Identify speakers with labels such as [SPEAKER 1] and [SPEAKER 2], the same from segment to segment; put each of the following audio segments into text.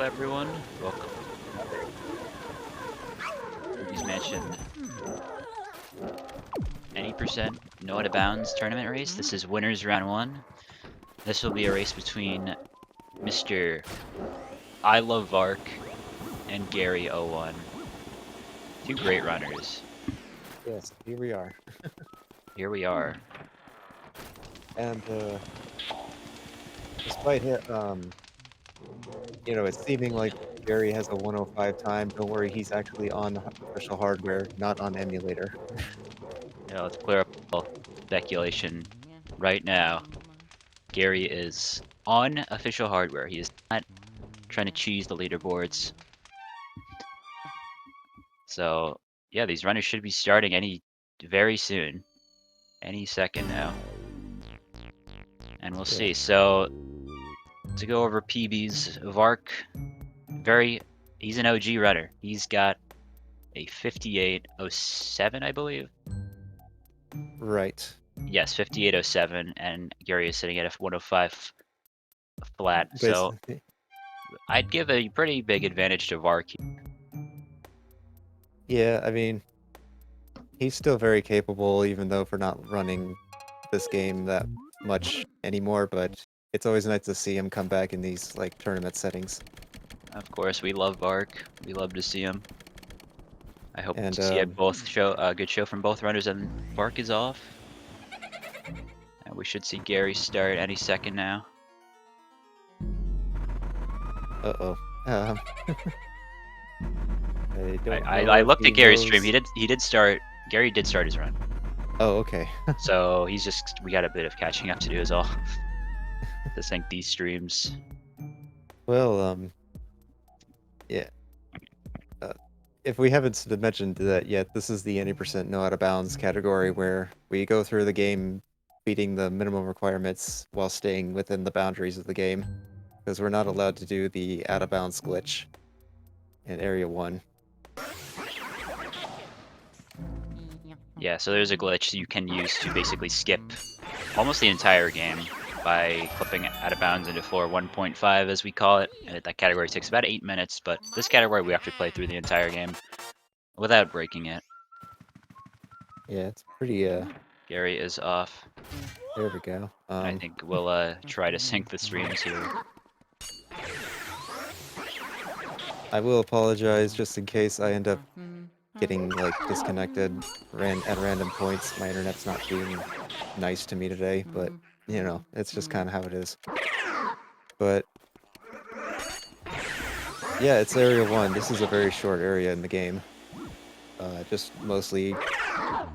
[SPEAKER 1] everyone. Welcome. He's mentioned any percent no out of bounds tournament race. This is winners round 1. This will be a race between Mr. I Love Vark and Gary01. Two great runners.
[SPEAKER 2] Yes, here we are.
[SPEAKER 1] Here we are.
[SPEAKER 2] And despite it, it's seeming like Gary has a 105 time. Don't worry, he's actually on official hardware, not on emulator.
[SPEAKER 1] Yeah, let's clear up all speculation right now. Gary is on official hardware. He is not trying to cheese the leaderboards. So yeah, these runners should be starting very soon. Any second now. And we'll see. So to go over PBs, Vark, he's an OG runner. He's got a 58.07, I believe.
[SPEAKER 2] Right.
[SPEAKER 1] Yes, 58.07, and Gary is sitting at a 105 flat. So
[SPEAKER 2] Basically.
[SPEAKER 1] I'd give a pretty big advantage to Vark.
[SPEAKER 2] Yeah, I mean, he's still very capable, even though we're not running this game that much anymore, but it's always nice to see him come back in these, like, tournament settings.
[SPEAKER 1] Of course, we love Vark. We love to see him. I hope
[SPEAKER 2] And,
[SPEAKER 1] to see a good show from both runners, and Vark is off. And we should see Gary start any second now.
[SPEAKER 2] Uh-oh.
[SPEAKER 1] I looked at Gary's stream. He did start. Gary did start his run.
[SPEAKER 2] Oh, okay.
[SPEAKER 1] So we got a bit of catching up to do is all. To sync these streams.
[SPEAKER 2] Well, yeah. If we haven't mentioned that yet, this is the any percent no out of bounds category where we go through the game beating the minimum requirements while staying within the boundaries of the game, because we're not allowed to do the out of bounds glitch in Area 1.
[SPEAKER 1] Yeah, so there's a glitch you can use to basically skip almost the entire game by clipping out of bounds into floor 1.5, as we call it. And that category takes about 8 minutes, but this category we actually play through the entire game without breaking it.
[SPEAKER 2] Yeah, it's pretty,
[SPEAKER 1] Gary is off.
[SPEAKER 2] There we go.
[SPEAKER 1] I think we'll try to sync the streams here.
[SPEAKER 2] I will apologize just in case I end up getting, like, disconnected at random points. My internet's not being nice to me today, but, it's just kind of how it is. But yeah, it's Area 1. This is a very short area in the game. Just mostly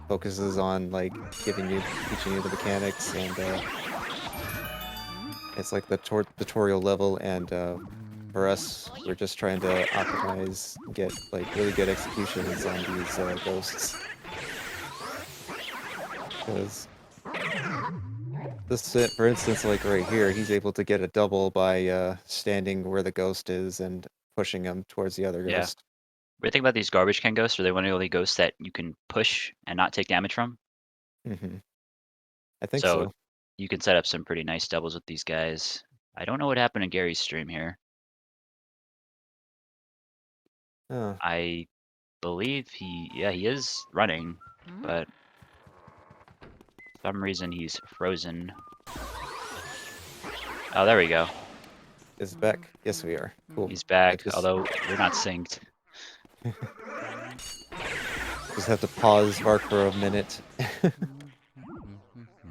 [SPEAKER 2] focuses on, like, teaching you the mechanics, and it's like the tutorial level, and for us, we're just trying to optimize, get, like, really good executions on these ghosts. Because this, for instance, like right here, he's able to get a double by standing where the ghost is and pushing him towards the other ghost.
[SPEAKER 1] What do you think about these garbage can ghosts? Are they one of the only ghosts that you can push and not take damage from?
[SPEAKER 2] Mm-hmm. I think so.
[SPEAKER 1] You can set up some pretty nice doubles with these guys. I don't know what happened in Gary's stream here.
[SPEAKER 2] Oh.
[SPEAKER 1] I believe he is running, but for some reason he's frozen. Oh, there we go.
[SPEAKER 2] Is back? Yes, we are. Cool.
[SPEAKER 1] He's back, although we're not synced.
[SPEAKER 2] Just have to pause Vark for a minute.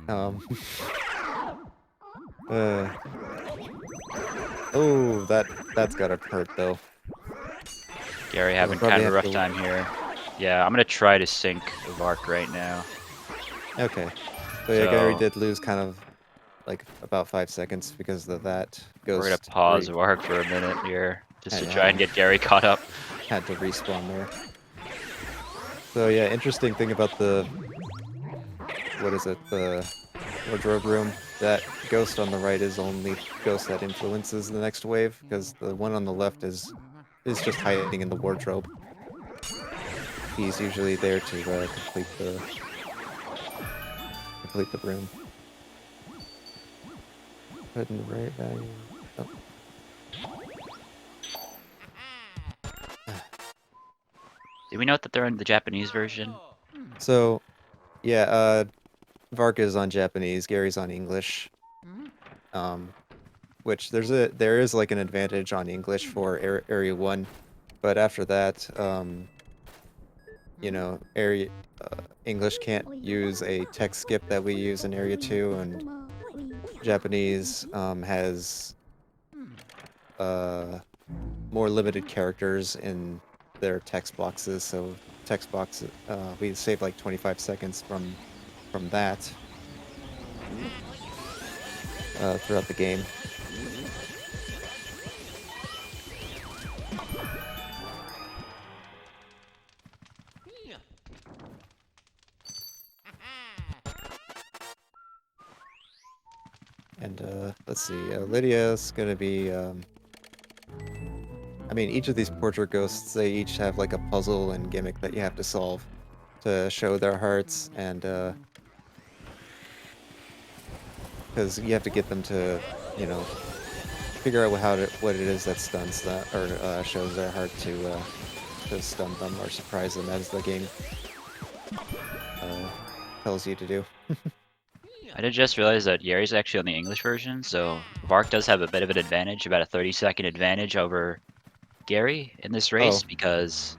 [SPEAKER 2] Oh, that's gotta hurt though.
[SPEAKER 1] Gary having kind of a rough time here. Yeah, I'm gonna try to sync Vark right now.
[SPEAKER 2] Okay. So yeah, Gary did lose kind of like about 5 seconds because of that ghost.
[SPEAKER 1] We're gonna pause Vark for a minute here just to try and get Gary caught up.
[SPEAKER 2] Had to respawn there. So yeah, interesting thing about the wardrobe room. That ghost on the right is only ghost that influences the next wave, because the one on the left is just hiding in the wardrobe. He's usually there to complete the room. Put in the right value. Oh.
[SPEAKER 1] Do we know that they're in the Japanese version?
[SPEAKER 2] So, yeah, Vark is on Japanese, Gary's on English. Which there is like an advantage on English for Area 1, but after that, you know, English can't use a text skip that we use in Area 2, and Japanese has more limited characters in their text boxes, so text box we save like 25 seconds from that throughout the game. And let's see, Lydia's gonna be I mean, each of these portrait ghosts, they each have like a puzzle and gimmick that you have to solve to show their hearts, and because you have to get them to, you know, figure out what it is that stuns that or shows their heart to stun them or surprise them, as the game tells you to do.
[SPEAKER 1] I did just realize that Yeri's actually on the English version, so Vark does have a bit of an advantage, about a 30-second advantage over Gary in this race, because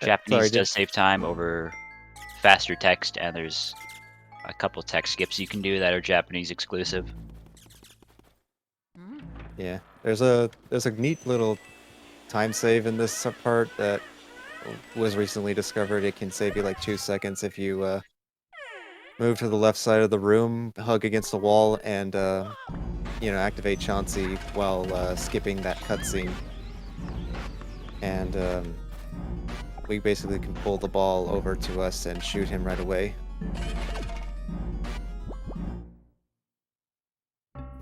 [SPEAKER 1] Japanese
[SPEAKER 2] Sorry,
[SPEAKER 1] does save time over faster text, and there's a couple text skips you can do that are Japanese exclusive.
[SPEAKER 2] Yeah, there's a neat little time save in this part that was recently discovered. It can save you like 2 seconds if you move to the left side of the room, hug against the wall, and you know, activate Chauncey while skipping that cutscene. And we basically can pull the ball over to us and shoot him right away.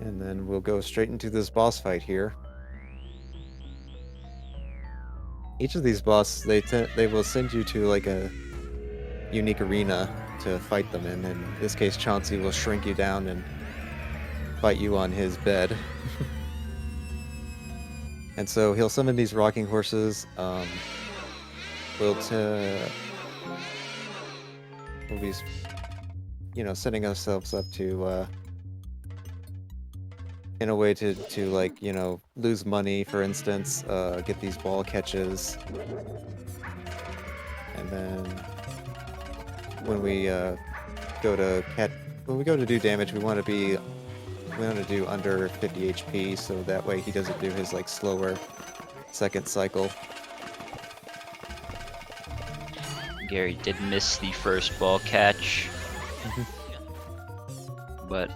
[SPEAKER 2] And then we'll go straight into this boss fight here. Each of these bosses, they will send you to like a unique arena to fight them in. In this case, Chauncey will shrink you down and fight you on his bed. And so he'll summon these rocking horses. We'll be, you know, setting ourselves up to in a way to like, you know, lose money, for instance, get these ball catches, and then when we go to do damage, we want to do under 50 HP, so that way he doesn't do his like slower second cycle.
[SPEAKER 1] Gary did miss the first ball catch, but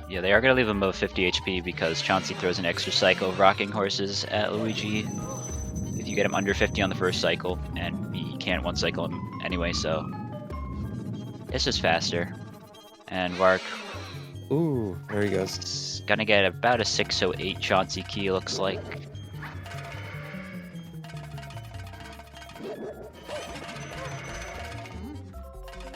[SPEAKER 1] yeah, they are going to leave him above 50 HP because Chauncey throws an extra cycle of rocking horses at Luigi if you get him under 50 on the first cycle, and he can't one cycle him anyway, so it's just faster. And Vark,
[SPEAKER 2] Ooh, there he goes.
[SPEAKER 1] is gonna get about a 608 Chauncey key, looks like.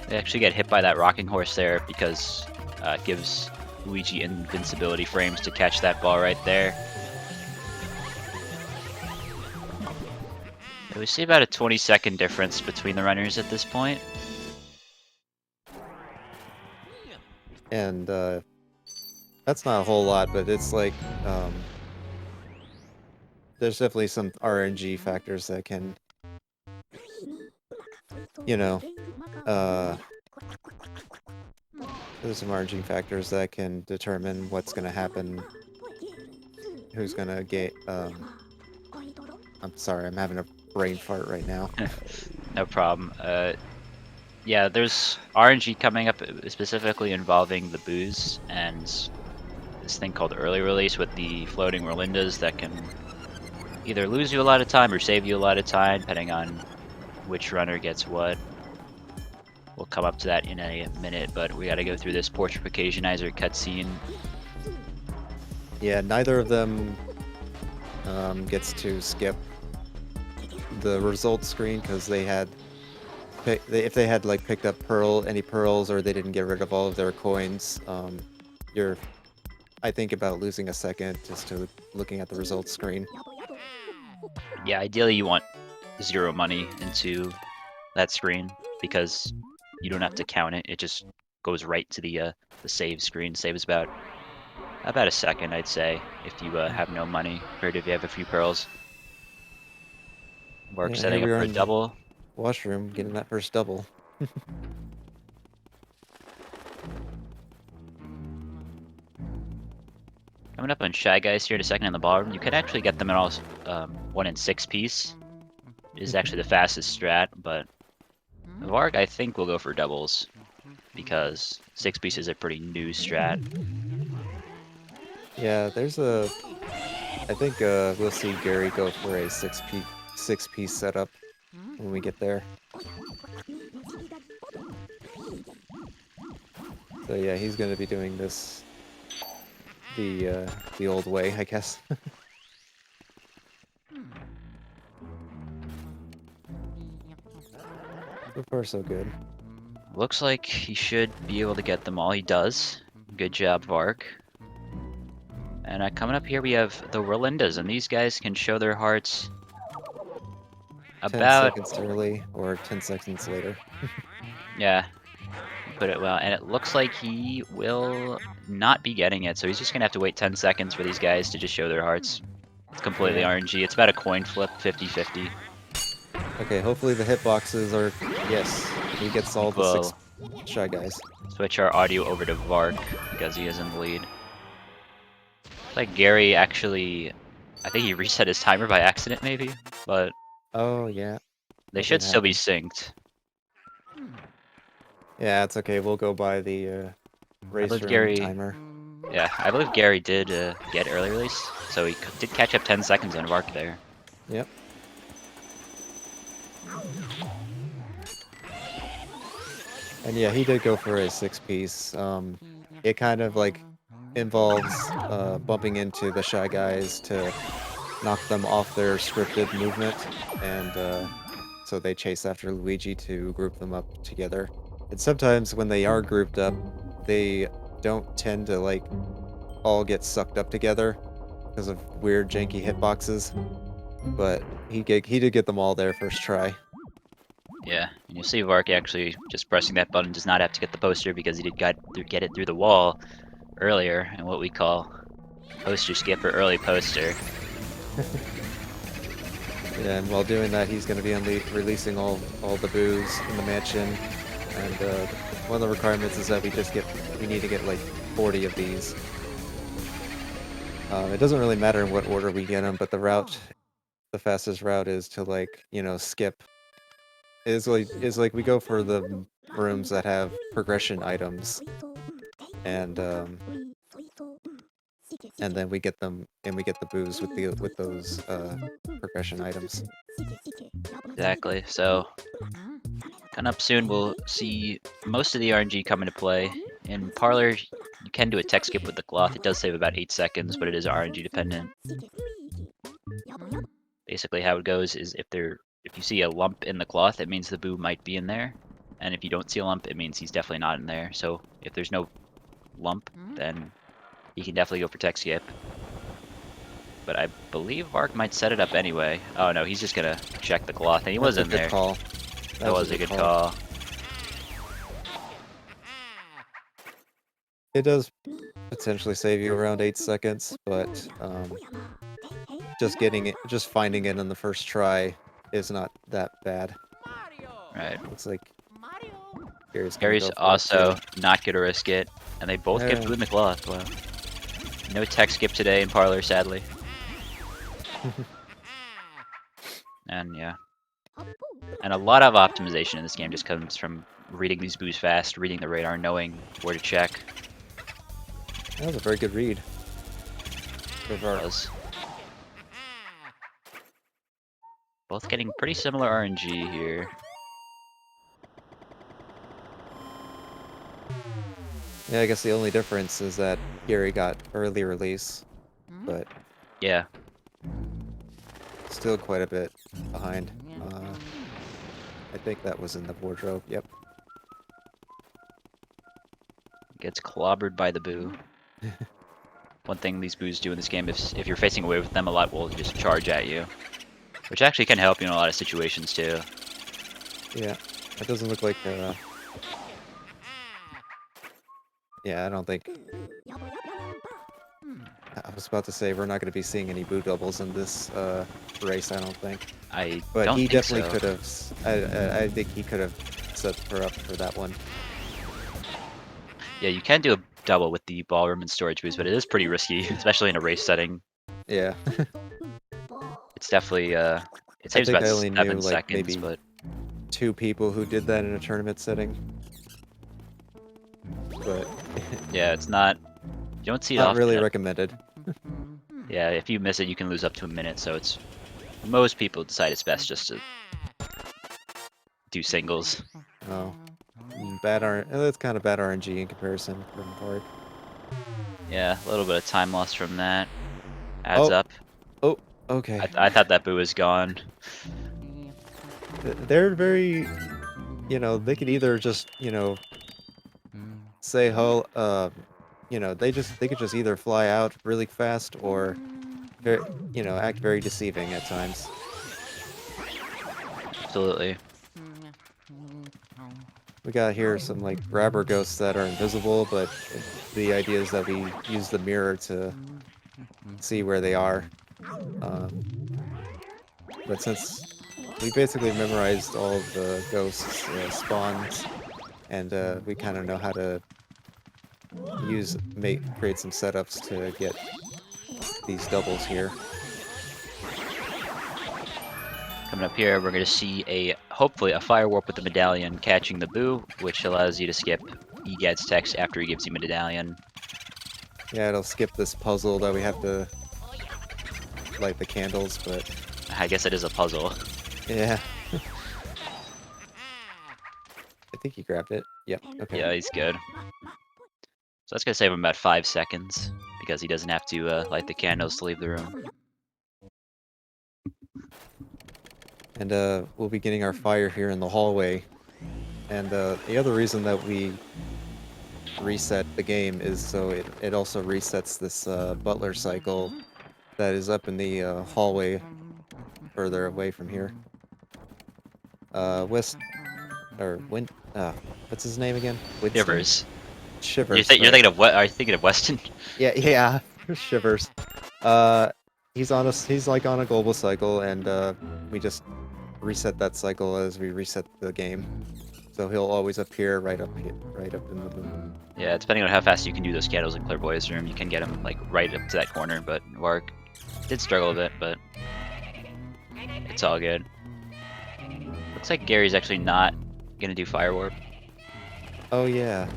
[SPEAKER 1] They actually get hit by that rocking horse there because it gives Luigi invincibility frames to catch that ball right there. We see about a 20-second difference between the runners at this point.
[SPEAKER 2] And that's not a whole lot, but it's like there's definitely some RNG factors that can, you know, there's some RNG factors that can determine what's going to happen, who's going to get, I'm sorry, I'm having a brain fart right now.
[SPEAKER 1] No problem. Yeah, there's RNG coming up specifically involving the booze and this thing called early release with the floating Rolindas that can either lose you a lot of time or save you a lot of time, depending on which runner gets what. We'll come up to that in a minute, but we gotta go through this portrification-izer cutscene.
[SPEAKER 2] Yeah, neither of them gets to skip the results screen because they had, if they had like picked up any pearls, or they didn't get rid of all of their coins, you're, I think, about losing a second just to looking at the results screen.
[SPEAKER 1] Yeah, ideally you want 0 money into that screen because you don't have to count it. It just goes right to the save screen. Saves about a second, I'd say, if you have no money, compared to if you have a few pearls. Vark
[SPEAKER 2] Yeah, here
[SPEAKER 1] setting
[SPEAKER 2] we
[SPEAKER 1] up
[SPEAKER 2] are
[SPEAKER 1] for a
[SPEAKER 2] in the
[SPEAKER 1] double.
[SPEAKER 2] washroom, getting that first double.
[SPEAKER 1] Coming up on Shy Guys here in a second in the ballroom. You can actually get them in all 1 and 6 piece. It is actually the fastest strat, but Vark I think will go for doubles because 6 piece is a pretty new strat.
[SPEAKER 2] Yeah, there's a. I think we'll see Gary go for a six-piece setup when we get there. So yeah, he's going to be doing this the old way, I guess. So far, so good.
[SPEAKER 1] Looks like he should be able to get them all. He does. Good job, Vark. And coming up here we have the Rolindas, and these guys can show their hearts
[SPEAKER 2] 10
[SPEAKER 1] about,
[SPEAKER 2] seconds early or 10 seconds later.
[SPEAKER 1] yeah, you put it well. And it looks like he will not be getting it, so he's just gonna have to wait 10 seconds for these guys to just show their hearts. It's completely
[SPEAKER 2] Yeah.
[SPEAKER 1] RNG. It's about a coin flip, 50-50.
[SPEAKER 2] Okay, hopefully the hitboxes are... Yes, he gets all the
[SPEAKER 1] We'll
[SPEAKER 2] 6 Shy Guys.
[SPEAKER 1] switch our audio over to Vark because he is in the lead. Looks like Gary actually, I think he reset his timer by accident maybe, but
[SPEAKER 2] Oh, yeah.
[SPEAKER 1] they
[SPEAKER 2] That
[SPEAKER 1] should
[SPEAKER 2] did
[SPEAKER 1] still be
[SPEAKER 2] happen.
[SPEAKER 1] synced.
[SPEAKER 2] Yeah, it's okay. We'll go by the
[SPEAKER 1] I
[SPEAKER 2] race
[SPEAKER 1] believe
[SPEAKER 2] room
[SPEAKER 1] Gary,
[SPEAKER 2] timer.
[SPEAKER 1] yeah, I believe Gary did get early release, so he did catch up 10 seconds on Vark there.
[SPEAKER 2] Yep. And yeah, he did go for a 6-piece. It kind of like involves bumping into the Shy Guys to knock them off their scripted movement, and so they chase after Luigi to group them up together. And sometimes when they are grouped up, they don't tend to like all get sucked up together because of weird janky hitboxes. But he did get them all there first try.
[SPEAKER 1] Yeah, and you see Vark actually just pressing that button does not have to get the poster because he did get it through the wall earlier in what we call poster skip or early poster.
[SPEAKER 2] Yeah, and while doing that, he's going to be releasing all the boos in the mansion. And one of the requirements is that we need to get like 40 of these. It doesn't really matter in what order we get them, but the fastest route is to like, skip. Is like we go for the rooms that have progression items, and then we get them and we get the boos with those progression items.
[SPEAKER 1] Exactly. So coming up soon, we'll see most of the RNG come into play. In Parlor, you can do a tech skip with the cloth. It does save about 8 seconds, but it is RNG dependent. Basically, how it goes is if you see a lump in the cloth, it means the boo might be in there, and if you don't see a lump, it means he's definitely not in there. So if there's no lump, then he can definitely go for tech skip. But I believe Vark might set it up anyway. Oh no, he's just gonna check the cloth, and he was in there.
[SPEAKER 2] Call.
[SPEAKER 1] That was a good call.
[SPEAKER 2] It does potentially save you around 8 seconds, but just finding it on the first try is not that bad.
[SPEAKER 1] Right.
[SPEAKER 2] Looks like
[SPEAKER 1] Gary's also not gonna risk it, and they both get boo in the cloth. Wow. No tech skip today in Parlor, sadly. And yeah. And a lot of optimization in this game just comes from reading these boos fast, reading the radar, knowing where to check.
[SPEAKER 2] That was a very good read.
[SPEAKER 1] Both getting pretty similar RNG here.
[SPEAKER 2] Yeah, I guess the only difference is that Gary got early release, but
[SPEAKER 1] yeah,
[SPEAKER 2] still quite a bit behind. I think that was in the wardrobe. Yep.
[SPEAKER 1] Gets clobbered by the boo. One thing these boos do in this game, if you're facing away with them a lot, will just charge at you, which actually can help you in a lot of situations too.
[SPEAKER 2] Yeah. That doesn't look like, yeah, I don't think... I was about to say, we're not going to be seeing any boo doubles in this, race, I don't think.
[SPEAKER 1] I
[SPEAKER 2] But
[SPEAKER 1] don't
[SPEAKER 2] he
[SPEAKER 1] think
[SPEAKER 2] definitely
[SPEAKER 1] so.
[SPEAKER 2] could have... I think he could have set her up for that one.
[SPEAKER 1] Yeah, you can do a double with the ballroom and storage boost, but it is pretty risky, especially in a race setting.
[SPEAKER 2] Yeah.
[SPEAKER 1] It's definitely, it
[SPEAKER 2] I
[SPEAKER 1] saves
[SPEAKER 2] think
[SPEAKER 1] about
[SPEAKER 2] I only knew,
[SPEAKER 1] 7
[SPEAKER 2] like,
[SPEAKER 1] seconds,
[SPEAKER 2] maybe
[SPEAKER 1] but
[SPEAKER 2] 2 people who did that in a tournament setting. But
[SPEAKER 1] yeah, it's not, you don't see it
[SPEAKER 2] not
[SPEAKER 1] often.
[SPEAKER 2] really recommended.
[SPEAKER 1] Yeah, if you miss it, you can lose up to a minute, so it's, most people decide it's best just to do singles.
[SPEAKER 2] Oh. That's kind of bad RNG in comparison from Vark.
[SPEAKER 1] Yeah, a little bit of time loss from that. Adds
[SPEAKER 2] Oh.
[SPEAKER 1] up.
[SPEAKER 2] Oh, okay.
[SPEAKER 1] I thought that boo was gone.
[SPEAKER 2] They're very, you know, they could either just, you know, say you know, they could just either fly out really fast or, you know, act very deceiving at times.
[SPEAKER 1] Absolutely.
[SPEAKER 2] We got here some like grabber ghosts that are invisible, but the idea is that we use the mirror to see where they are. But since we basically memorized all of the ghosts' spawns, and we kind of know how to create some setups to get these doubles here.
[SPEAKER 1] Coming up here, we're going to see hopefully a fire warp with the medallion catching the boo, which allows you to skip EGAD's text after he gives you medallion.
[SPEAKER 2] Yeah, it'll skip this puzzle that we have to light the candles, but...
[SPEAKER 1] I guess it is a puzzle.
[SPEAKER 2] Yeah. I think he grabbed it. Yep, okay.
[SPEAKER 1] Yeah, he's good. So that's going to save him about 5 seconds, because he doesn't have to light the candles to leave the room.
[SPEAKER 2] And we'll be getting our fire here in the hallway. And the other reason that we reset the game is so it also resets this butler cycle that is up in the hallway further away from here. What's his name again? Winston?
[SPEAKER 1] Shivers.
[SPEAKER 2] Shivers.
[SPEAKER 1] You're
[SPEAKER 2] right.
[SPEAKER 1] thinking of what? Are you thinking of Weston?
[SPEAKER 2] Yeah, Shivers. He's like on a global cycle, and we just reset that cycle as we reset the game. So he'll always appear right up in the moon.
[SPEAKER 1] Yeah, depending on how fast you can do those candles in Clairvoyant's room, you can get him like right up to that corner. But Vark did struggle a bit, but it's all good. Looks like Gary's actually not gonna do fire warp.
[SPEAKER 2] Oh yeah,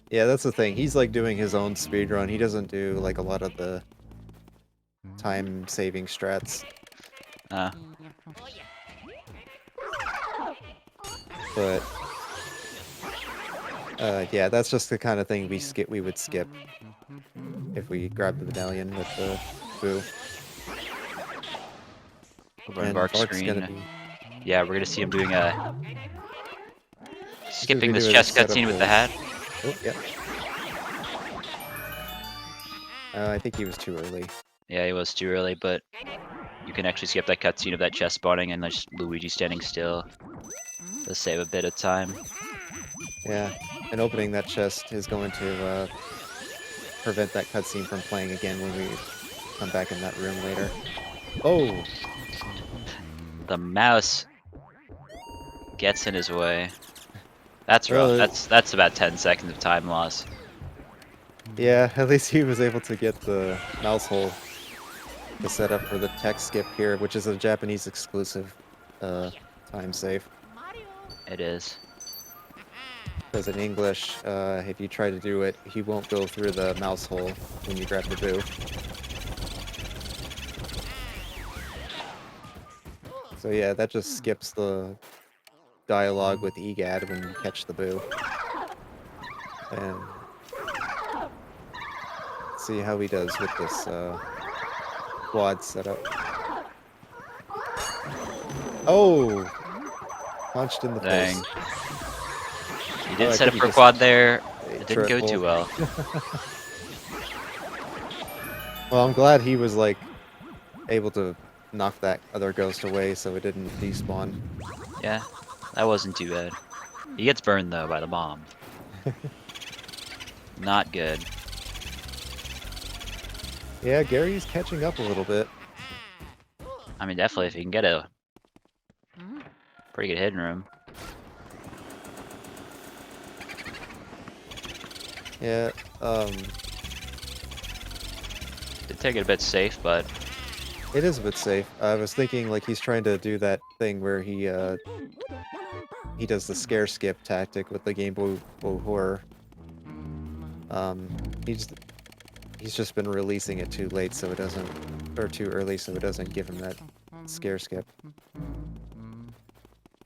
[SPEAKER 2] yeah, that's the thing. He's like doing his own speed run. He doesn't do like a lot of the time saving strats. But yeah, that's just the kind of thing we would skip if we grabbed the medallion with the boo.
[SPEAKER 1] Over on
[SPEAKER 2] And
[SPEAKER 1] Vark's
[SPEAKER 2] Vark's
[SPEAKER 1] screen.
[SPEAKER 2] gonna be
[SPEAKER 1] Yeah, we're gonna see him doing skipping
[SPEAKER 2] gonna
[SPEAKER 1] this
[SPEAKER 2] do a
[SPEAKER 1] chess
[SPEAKER 2] setup
[SPEAKER 1] cutscene with the hat.
[SPEAKER 2] Oh, yeah. I think he was too early.
[SPEAKER 1] Yeah, he was too early, but you can actually skip that cutscene of that chest spawning and just Luigi standing still. Does save a bit of time.
[SPEAKER 2] Yeah, and opening that chest is going to prevent that cutscene from playing again when we come back in that room later. Oh!
[SPEAKER 1] The mouse gets in his way. That's rough.
[SPEAKER 2] Well,
[SPEAKER 1] That's about 10 seconds of time loss.
[SPEAKER 2] Yeah, at least he was able to get the mouse hole to set up for the text skip here, which is a Japanese exclusive time save.
[SPEAKER 1] It is.
[SPEAKER 2] Because in English, if you try to do it, he won't go through the mouse hole when you grab the boo. So yeah, that just skips the dialogue with EGAD when you catch the boo. And let's see how he does with this quad setup. Oh! Punched in the face.
[SPEAKER 1] He did
[SPEAKER 2] I
[SPEAKER 1] set up
[SPEAKER 2] think
[SPEAKER 1] for
[SPEAKER 2] he
[SPEAKER 1] quad there.
[SPEAKER 2] just
[SPEAKER 1] It didn't go
[SPEAKER 2] triple.
[SPEAKER 1] too well.
[SPEAKER 2] Well, I'm glad he was like able to knock that other ghost away so it didn't despawn.
[SPEAKER 1] Yeah, That wasn't too bad. He gets burned though by the bomb. Not good.
[SPEAKER 2] Yeah, Gary's catching up a little bit.
[SPEAKER 1] I mean, definitely if you can get a pretty good hidden room.
[SPEAKER 2] Yeah,
[SPEAKER 1] Did take it a bit safe, but
[SPEAKER 2] it is a bit safe. I was thinking like he's trying to do that thing where he does the scare skip tactic with the Game Boy Horror. He's just been releasing it too late, so it doesn't, or too early, so it doesn't give him that scare skip.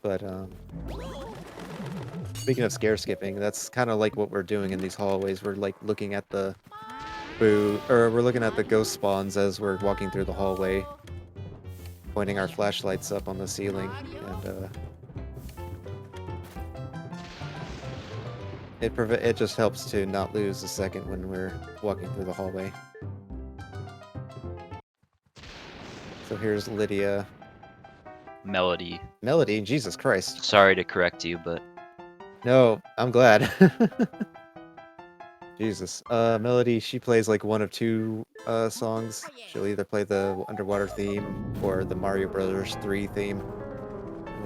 [SPEAKER 2] But speaking of scare skipping, that's kind of like what we're doing in these hallways. We're like looking at the we're looking at the ghost spawns as we're walking through the hallway, pointing our flashlights up on the ceiling, and it just helps to not lose a second when we're walking through the hallway. So here's Lydia.
[SPEAKER 1] Melody.
[SPEAKER 2] Melody, Jesus Christ.
[SPEAKER 1] Sorry to correct you, but
[SPEAKER 2] No, I'm glad. Jesus. Melody, she plays like one of two songs. She'll either play the underwater theme or the Mario Brothers 3 theme.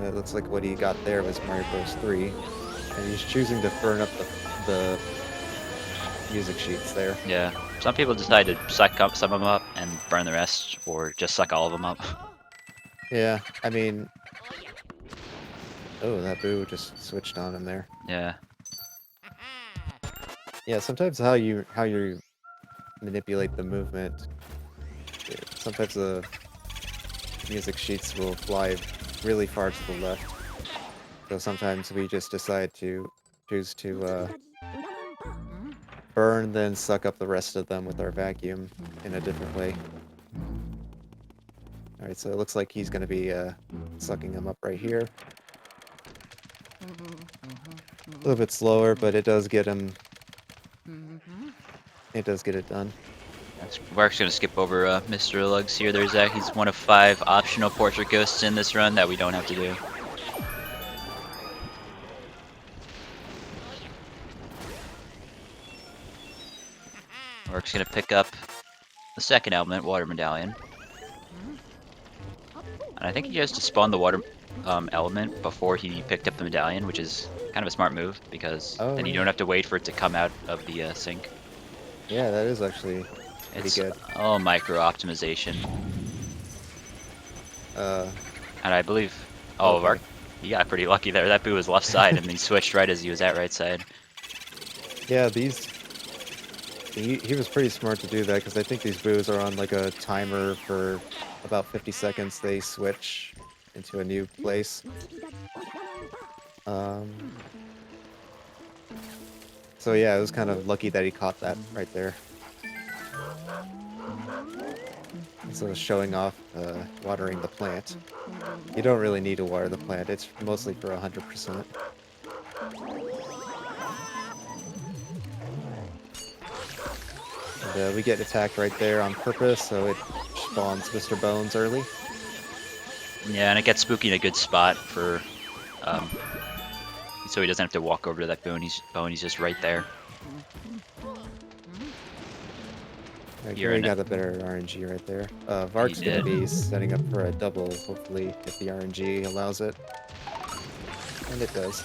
[SPEAKER 2] It looks like what he got there was Mario Bros 3. And he's choosing to burn up the music sheets there.
[SPEAKER 1] yeah. Some people decide to suck up some of them up and burn the rest, or just suck all of them up.
[SPEAKER 2] Yeah, I mean... Oh, that boo just switched on him there.
[SPEAKER 1] Yeah.
[SPEAKER 2] Yeah, sometimes how you manipulate the movement, sometimes the music sheets will fly really far to the left. So sometimes we just decide to choose to burn, then suck up the rest of them with our vacuum in a different way. Alright, so it looks like he's going to be sucking them up right here. A little bit slower, but it does get him... It does get it done.
[SPEAKER 1] Vark's gonna skip over Mr. Lugs here. He's one of 5 optional portrait ghosts in this run that we don't have to do. Vark's gonna pick up the second element, Water Medallion. And I think he has to spawn the water element before he picked up the medallion, which is kind of a smart move, because then you don't have to wait for it to come out of the sink.
[SPEAKER 2] Yeah, that is actually pretty good.
[SPEAKER 1] Oh, micro optimization. And I believe, oh,
[SPEAKER 2] okay.
[SPEAKER 1] Vark, he got pretty lucky there. That boo was left side, and he switched right as he was at right side.
[SPEAKER 2] Yeah, he was pretty smart to do that, because I think these boos are on like a timer for about 50 seconds. They switch into a new place. So yeah, it was kind of lucky that he caught that right there. So showing off watering the plant. You don't really need to water the plant. It's mostly for 100%. And we get attacked right there on purpose, so it spawns Mr. Bones early.
[SPEAKER 1] Yeah, and it gets Spooky in a good spot for, so he doesn't have to walk over to that bone. He's just right there.
[SPEAKER 2] Gary got a better RNG right there. Vark's gonna be setting up for a double, hopefully, if the RNG allows it. And it does.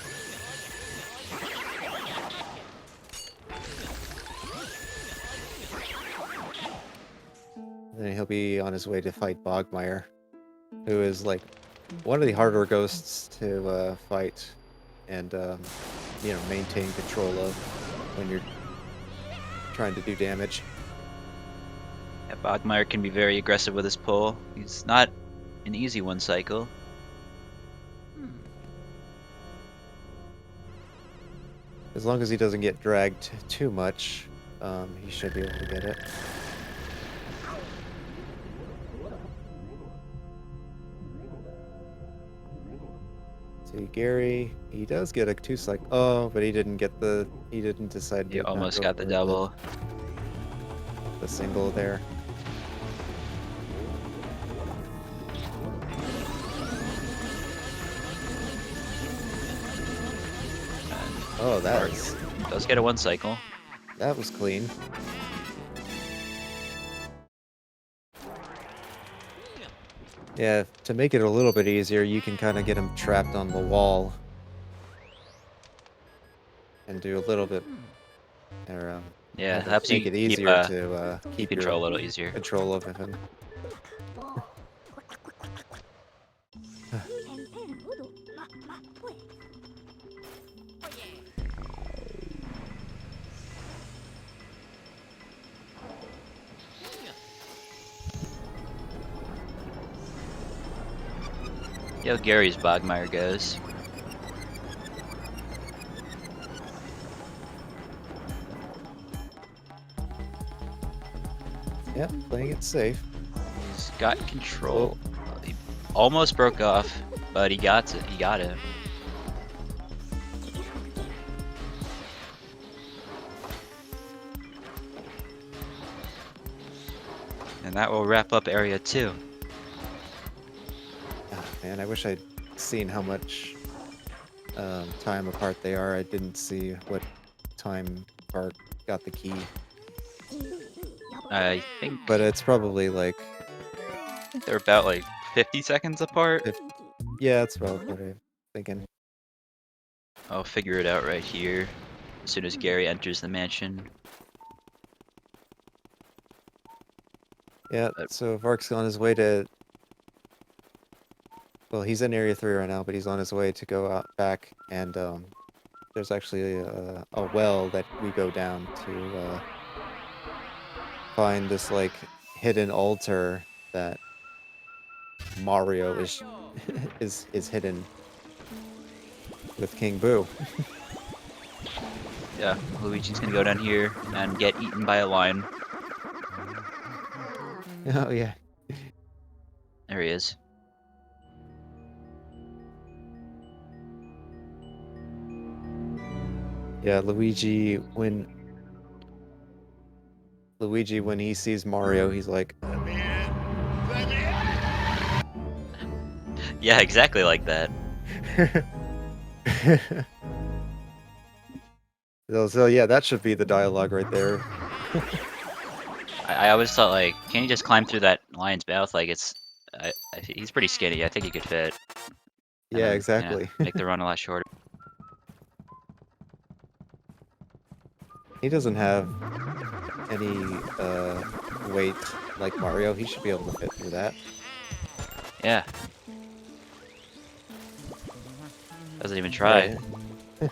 [SPEAKER 2] Then he'll be on his way to fight Bogmire, who is like one of the harder ghosts to fight and you know, maintain control of when you're trying to do damage.
[SPEAKER 1] Yeah, Bogmire can be very aggressive with his pull. He's not an easy one cycle.
[SPEAKER 2] As long as he doesn't get dragged too much, he should be able to get it. See, Gary, he does get a 2-cycle. Oh, but he didn't get the. He didn't decide to.
[SPEAKER 1] He almost got the double.
[SPEAKER 2] The single there. Oh,
[SPEAKER 1] Vark does get a 1 cycle.
[SPEAKER 2] that was clean. Yeah, to make it a little bit easier, you can kind of get him trapped on the wall and do a little bit, or
[SPEAKER 1] Yeah,
[SPEAKER 2] kind of
[SPEAKER 1] helps
[SPEAKER 2] make
[SPEAKER 1] you
[SPEAKER 2] it
[SPEAKER 1] keep
[SPEAKER 2] easier to
[SPEAKER 1] keep
[SPEAKER 2] keep your
[SPEAKER 1] control a little easier.
[SPEAKER 2] control of him.
[SPEAKER 1] Yeah, Gary's Bogmire goes.
[SPEAKER 2] Yeah, playing it safe.
[SPEAKER 1] He's got control. He almost broke off, but he got it. He got it. And that will wrap up area 2.
[SPEAKER 2] Ah, man, I wish I'd seen how much time apart they are. I didn't see what time Vark got the key.
[SPEAKER 1] I think
[SPEAKER 2] But it's probably like,
[SPEAKER 1] they're about like 50 seconds apart.
[SPEAKER 2] yeah, it's probably what I'm thinking.
[SPEAKER 1] I'll figure it out right here as soon as Gary enters the mansion.
[SPEAKER 2] Yeah, so Vark's on his way to... Well, he's in Area 3 right now, but he's on his way to go out back, and there's actually a well that we go down to find this, like, hidden altar that Mario is is hidden with King Boo.
[SPEAKER 1] Yeah, Luigi's gonna go down here and get eaten by a lion.
[SPEAKER 2] Oh, yeah.
[SPEAKER 1] There he is.
[SPEAKER 2] Yeah, Luigi, when he sees Mario, he's like,
[SPEAKER 1] Yeah, exactly like that.
[SPEAKER 2] so yeah, that should be the dialogue right there.
[SPEAKER 1] I always thought, like, can he just climb through that lion's mouth? Like, he's pretty skinny. I think he could fit. And
[SPEAKER 2] Yeah,
[SPEAKER 1] then,
[SPEAKER 2] exactly.
[SPEAKER 1] make the run a lot shorter.
[SPEAKER 2] He doesn't have any weight like Mario. He should be able to fit through that.
[SPEAKER 1] Yeah. Doesn't even try.
[SPEAKER 2] Right.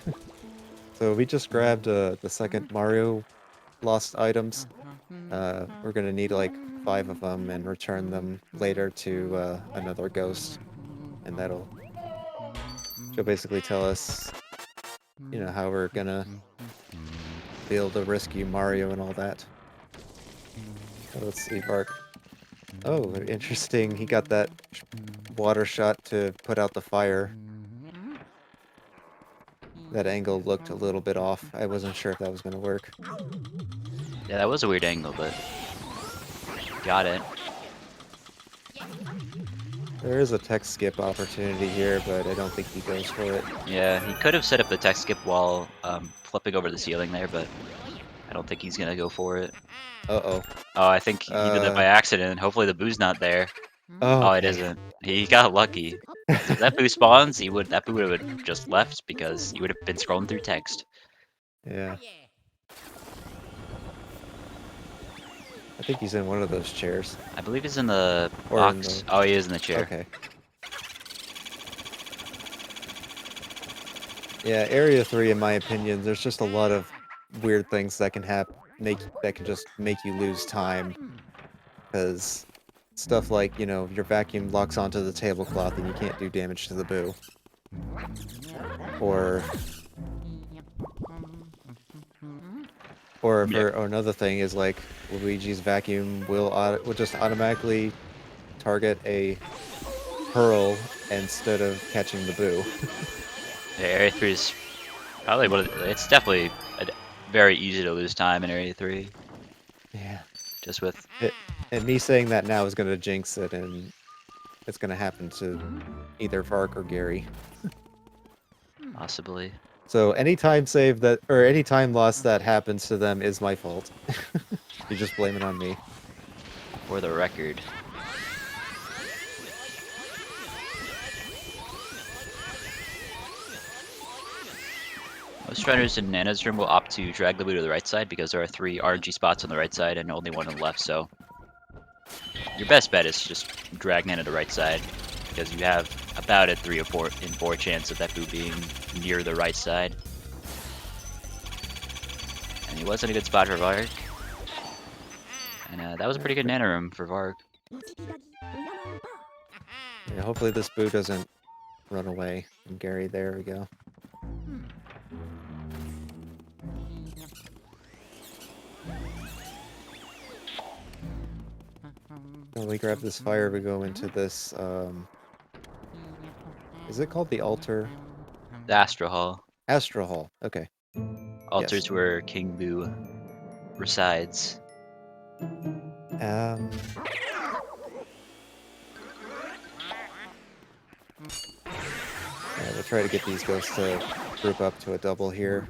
[SPEAKER 2] So we just grabbed the second Mario lost items. We're gonna need like 5 of them and return them later to another ghost, and she'll basically tell us, you know, how we're gonna be able to rescue Mario and all that. So let's see, Vark. Oh, interesting. He got that water shot to put out the fire. That angle looked a little bit off. I wasn't sure if that was gonna work.
[SPEAKER 1] Yeah, that was a weird angle, but got it.
[SPEAKER 2] There is a tech skip opportunity here, but I don't think he goes for it.
[SPEAKER 1] Yeah, he could have set up the tech skip while flipping over the ceiling there, but I don't think he's gonna go for it.
[SPEAKER 2] Uh-oh.
[SPEAKER 1] Oh, I think he did that by accident. Hopefully the boo's not there.
[SPEAKER 2] Oh,
[SPEAKER 1] Oh, it isn't. He got lucky. If that boo spawns, that boo would have just left because he would have been scrolling through text.
[SPEAKER 2] Yeah. I think he's in one of those chairs.
[SPEAKER 1] I believe he's in the
[SPEAKER 2] Or in
[SPEAKER 1] box.
[SPEAKER 2] the...
[SPEAKER 1] Oh, he is in the chair.
[SPEAKER 2] Okay. Yeah, Area 3, in my opinion, there's just a lot of weird things that can that can just make you lose time. Because stuff like, you know, your vacuum locks onto the tablecloth and you can't do damage to the boo. Or another thing is like Luigi's vacuum will just automatically target a pearl instead of catching the boo.
[SPEAKER 1] Yeah, Area 3 is probably it's definitely very easy to lose time in Area 3.
[SPEAKER 2] Yeah.
[SPEAKER 1] Just with
[SPEAKER 2] it, and me saying that now is going to jinx it, and it's going to happen to either Vark or Gary.
[SPEAKER 1] possibly.
[SPEAKER 2] So any time save that, or any time loss that happens to them is my fault. You just blame it on me.
[SPEAKER 1] For the record. Most runners in Nana's room will opt to drag the Boo to the right side because there are 3 RNG spots on the right side and only 1 on the left, so your best bet is just drag Nana to the right side because you have about a 3 or 4 in 4 chance of that Boo being near the right side. And he was in a good spot for Vark. And that was a pretty good Nana room for Vark.
[SPEAKER 2] Yeah, hopefully this Boo doesn't run away from Gary. There we go. When we grab this fire, we go into this, is it called the altar?
[SPEAKER 1] The Astro Hall.
[SPEAKER 2] Astro Hall, okay.
[SPEAKER 1] Altars
[SPEAKER 2] Yes.
[SPEAKER 1] where King Boo resides.
[SPEAKER 2] Yeah, we'll try to get these ghosts to group up to a double here.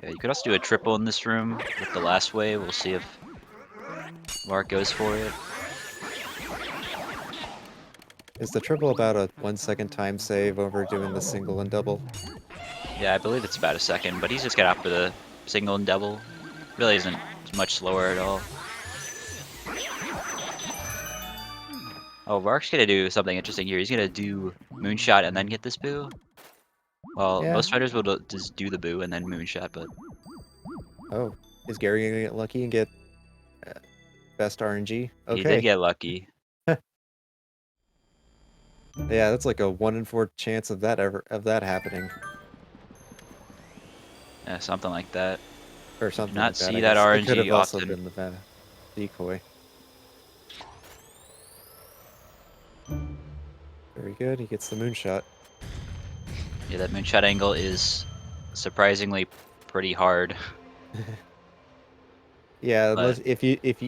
[SPEAKER 1] Yeah, you could also do a triple in this room with the last wave. We'll see if Mark goes for it.
[SPEAKER 2] Is the triple about a 1 second time save over doing the single and double?
[SPEAKER 1] Yeah, I believe it's about a second, but he's just got out for the single and double. Really isn't much slower at all. Oh, Vark's gonna do something interesting here. He's gonna do Moonshot and then get this Boo. Well,
[SPEAKER 2] Yeah.
[SPEAKER 1] most fighters will just do the Boo and then Moonshot, but
[SPEAKER 2] Oh, is Gary gonna get lucky and get best RNG? Okay.
[SPEAKER 1] he did get lucky.
[SPEAKER 2] Yeah, that's like a 1 in 4 chance of that happening,
[SPEAKER 1] Yeah, something like that.
[SPEAKER 2] or something
[SPEAKER 1] Not
[SPEAKER 2] like that.
[SPEAKER 1] see
[SPEAKER 2] I
[SPEAKER 1] that
[SPEAKER 2] guess it could
[SPEAKER 1] RNG
[SPEAKER 2] have also
[SPEAKER 1] often.
[SPEAKER 2] been the decoy. Very good. He gets the moonshot.
[SPEAKER 1] Yeah, that Moonshot angle is surprisingly pretty hard.
[SPEAKER 2] Yeah,
[SPEAKER 1] But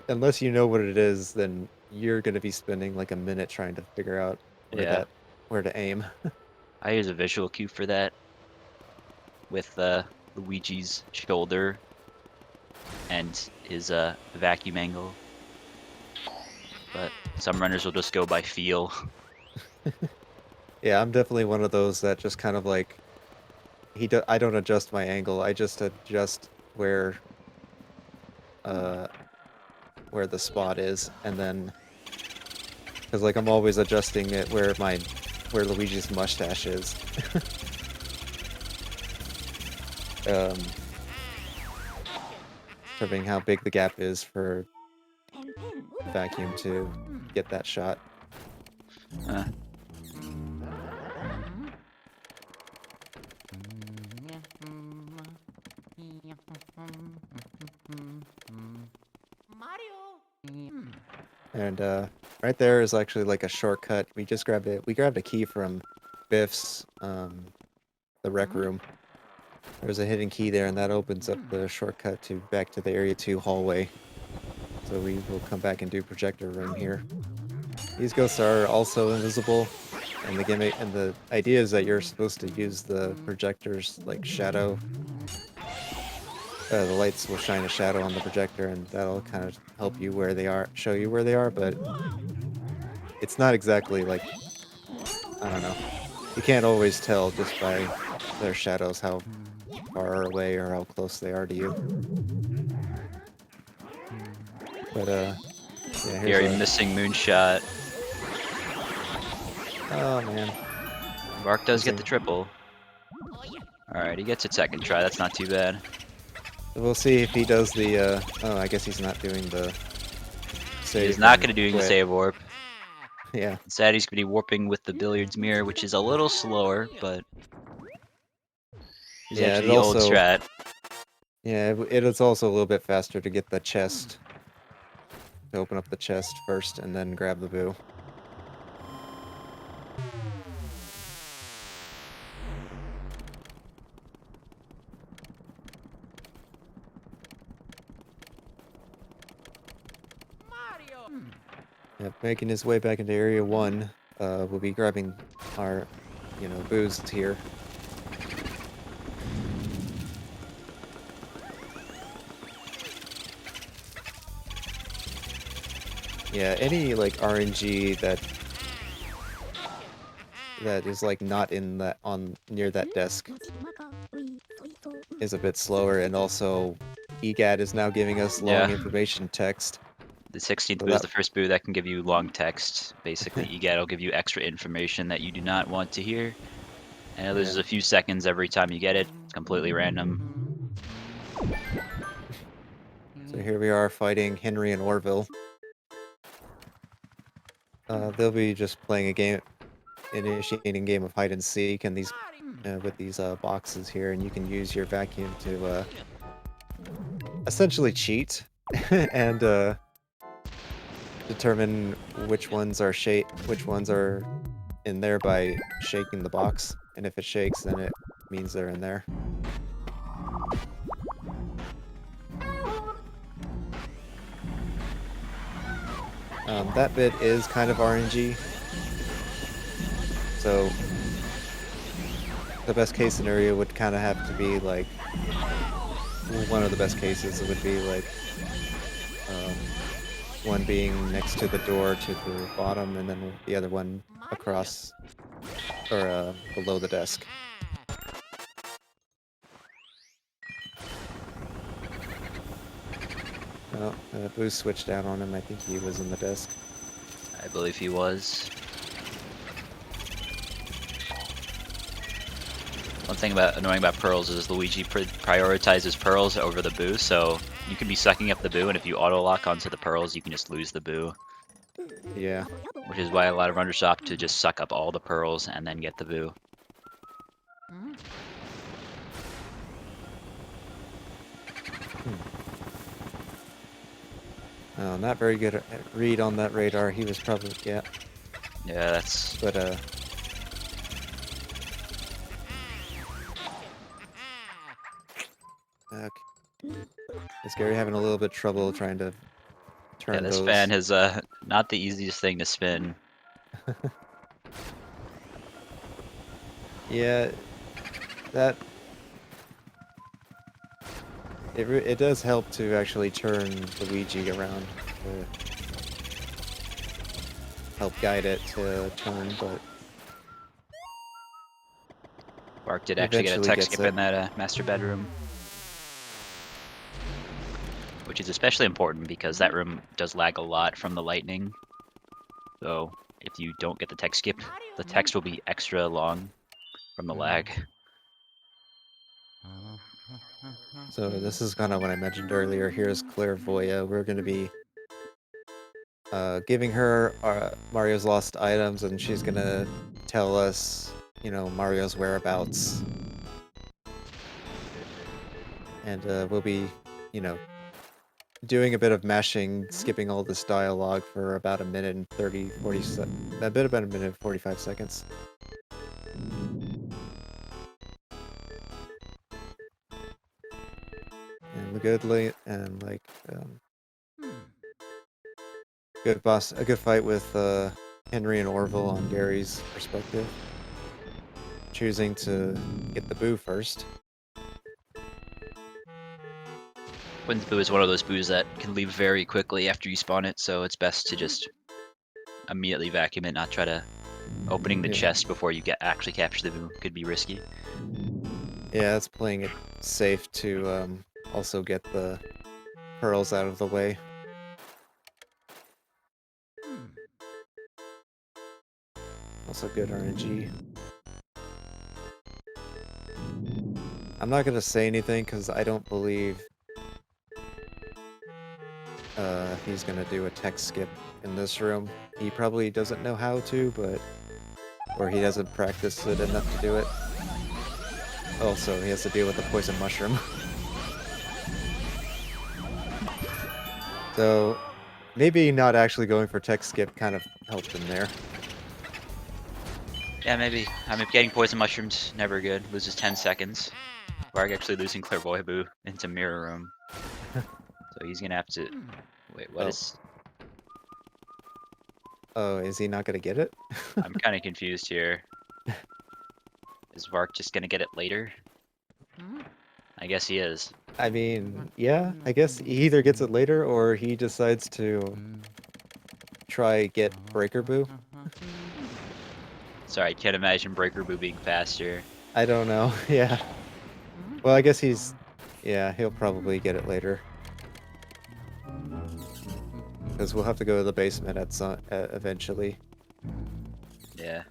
[SPEAKER 2] unless you know what it is, then you're gonna be spending like a minute trying to figure out
[SPEAKER 1] yeah,
[SPEAKER 2] where to aim.
[SPEAKER 1] I use a visual cue for that with Luigi's shoulder and his vacuum angle. But some runners will just go by feel.
[SPEAKER 2] Yeah, I'm definitely one of those that just kind of like I don't adjust my angle. I just adjust where the spot is, and then because like I'm always adjusting it where Luigi's mustache is. Determining how big the gap is for the vacuum to get that shot. And right there is actually like a shortcut. We just grabbed it. We grabbed a key from Biff's the rec room. There's a hidden key there, and that opens up the shortcut back to the Area 2 hallway. So we will come back and do projector room here. These ghosts are also invisible, and the gimmick and the idea is that you're supposed to use the projector's like shadow. The lights will shine a shadow on the projector, and that'll kind of help you where they are, show you where they are, but it's not exactly like, I don't know. You can't always tell just by their shadows how far away or how close they are to you. But yeah,
[SPEAKER 1] Gary missing Moonshot.
[SPEAKER 2] Oh man.
[SPEAKER 1] Vark does get the triple. Alright, he gets it second try, that's not too bad.
[SPEAKER 2] We'll see if he does the, oh, I guess he's not doing the save.
[SPEAKER 1] He's not going to do the save warp.
[SPEAKER 2] Yeah.
[SPEAKER 1] Instead, he's going to be warping with the billiards mirror, which is a little slower, but is actually the old strat.
[SPEAKER 2] Yeah, it is also a little bit faster to get the chest. To open up the chest first and then grab the boo. Yeah, making his way back into Area 1, we'll be grabbing our, boos here. Yeah, any like RNG that is like not in that near that desk is a bit slower, and also EGAT is now giving us long
[SPEAKER 1] Yeah.
[SPEAKER 2] information text.
[SPEAKER 1] The 16th
[SPEAKER 2] So
[SPEAKER 1] boo is
[SPEAKER 2] that
[SPEAKER 1] the first boo that can give you long text. Basically, EGAT will give you extra information that you do not want to hear. And it loses
[SPEAKER 2] yeah.
[SPEAKER 1] a few seconds every time you get it. It's completely random.
[SPEAKER 2] So here we are fighting Henry and Orville. They'll be just playing a game, initiating a game of hide and seek, and these with these boxes here, and you can use your vacuum to essentially cheat and determine which ones are in there by shaking the box, and if it shakes, then it means they're in there. That bit is kind of RNG, so the best case scenario would kind of have to be like, one of the best cases would be like um, one being next to the door to the bottom, and then the other one across or below the desk. Oh, Boo switched down on him. I think he was in the desk.
[SPEAKER 1] I believe he was. One thing annoying about pearls is Luigi prioritizes pearls over the boo, so you can be sucking up the boo, and if you auto lock onto the pearls, you can just lose the boo.
[SPEAKER 2] Yeah.
[SPEAKER 1] Which is why a lot of runners opt to just suck up all the pearls and then get the boo.
[SPEAKER 2] Oh, not very good at read on that radar. He was probably, yeah.
[SPEAKER 1] Yeah, that's...
[SPEAKER 2] But, okay. Is Gary having a little bit of trouble trying to turn
[SPEAKER 1] Yeah, this
[SPEAKER 2] those?
[SPEAKER 1] fan is not the easiest thing to spin.
[SPEAKER 2] Yeah, that... It does help to actually turn Luigi around to help guide it to turn, but
[SPEAKER 1] Vark did actually get a
[SPEAKER 2] eventually
[SPEAKER 1] tech
[SPEAKER 2] gets
[SPEAKER 1] skip
[SPEAKER 2] it.
[SPEAKER 1] in that master bedroom. Which is especially important because that room does lag a lot from the lightning. So if you don't get the tech skip, the text will be extra long from the lag.
[SPEAKER 2] So this is kind of what I mentioned earlier. Here's Clairvoya. We're going to be giving her Mario's lost items, and she's going to tell us, Mario's whereabouts. And we'll be, doing a bit of mashing, skipping all this dialogue for about a minute and 30, 40 a bit about a minute and 45 seconds. And a good fight with Henry and Orville on Gary's perspective, choosing to get the boo first.
[SPEAKER 1] Wind's Boo is one of those boos that can leave very quickly after you spawn it, so it's best to just immediately vacuum it, not try to opening the chest before you actually capture the boo could be risky.
[SPEAKER 2] Yeah, that's playing it safe to also get the pearls out of the way. Also good RNG. I'm not gonna say anything because I don't believe he's gonna do a tech skip in this room. He probably doesn't know how to, or he doesn't practice it enough to do it. Also, he has to deal with the poison mushroom. So, maybe not actually going for tech skip kind of helped him there.
[SPEAKER 1] Yeah, maybe. I mean, getting poison mushrooms, never good. Loses 10 seconds. Vark actually losing Clairvoyant Boo into Mirror Room. So he's gonna have to... Wait, what is...
[SPEAKER 2] Oh, is he not gonna get it?
[SPEAKER 1] I'm kind of confused here. Is Vark just gonna get it later? I guess he is.
[SPEAKER 2] I mean, yeah, I guess he either gets it later or he decides to try get Breaker Boo?
[SPEAKER 1] Sorry, I can't imagine Breaker Boo being faster.
[SPEAKER 2] I don't know. Yeah. Well, I guess he's... Yeah, he'll probably get it later. Because we'll have to go to the basement at some eventually.
[SPEAKER 1] Yeah.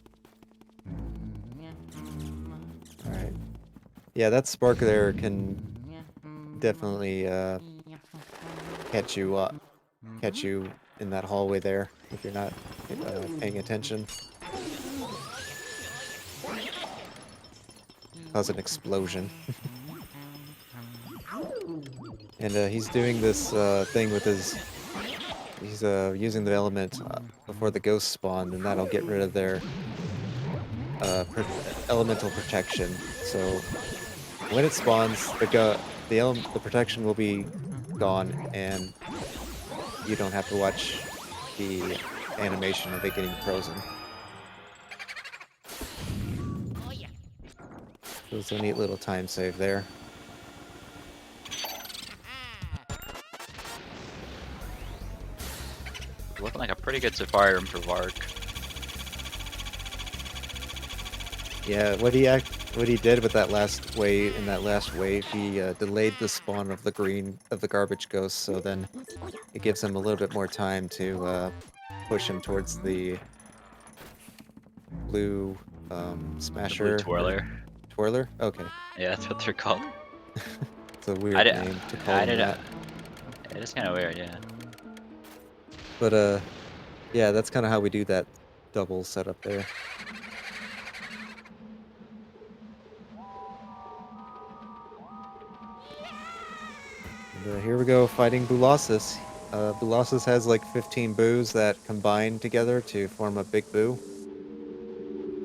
[SPEAKER 2] Alright. Yeah, that spark there can definitely catch you in that hallway there if you're not paying attention. Cause an explosion. And he's doing this thing with his... He's using the element before the ghosts spawn, and that'll get rid of their elemental protection. So when it spawns, the protection will be gone, and you don't have to watch the animation of it getting frozen. So it's a neat little time save there.
[SPEAKER 1] Looking like a pretty good safari room for Vark.
[SPEAKER 2] Yeah, what he did with that last wave, he delayed the spawn of the garbage ghost, so then it gives him a little bit more time to push him towards the blue smasher.
[SPEAKER 1] The blue twirler.
[SPEAKER 2] Twirler? Okay.
[SPEAKER 1] Yeah, that's what they're called.
[SPEAKER 2] It's a weird name to call him that.
[SPEAKER 1] It is kind of weird, yeah.
[SPEAKER 2] But yeah, that's kind of how we do that double setup there. And, here we go, fighting Bulasis. Bulasis has like 15 boos that combine together to form a big boo.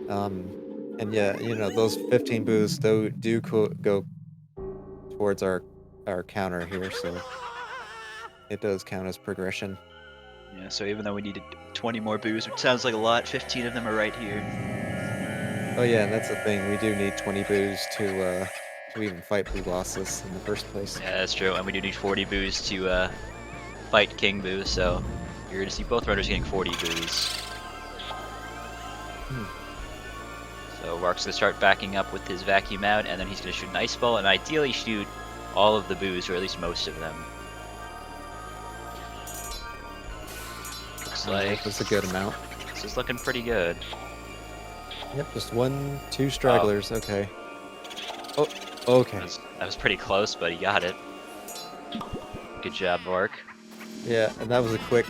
[SPEAKER 2] And yeah, you know, those 15 boos do go towards our counter here, so it does count as progression.
[SPEAKER 1] Yeah, so even though we needed 20 more boos, which sounds like a lot, 15 of them are right here.
[SPEAKER 2] Oh yeah, and that's the thing, we do need 20 boos to even fight Bulasis in the first place.
[SPEAKER 1] Yeah, that's true, and we do need 40 boos to fight King Boo, so you're gonna see both runners getting 40 boos. So Vark's gonna start backing up with his vacuum out, and then he's gonna shoot an ice ball, and ideally shoot all of the boos, or at least most of them. Looks like
[SPEAKER 2] that's a good amount.
[SPEAKER 1] This is looking pretty good.
[SPEAKER 2] Yep, just 2 stragglers. Okay. Oh, okay.
[SPEAKER 1] That was pretty close, but he got it. Good job, Vark.
[SPEAKER 2] Yeah, and that was a quick.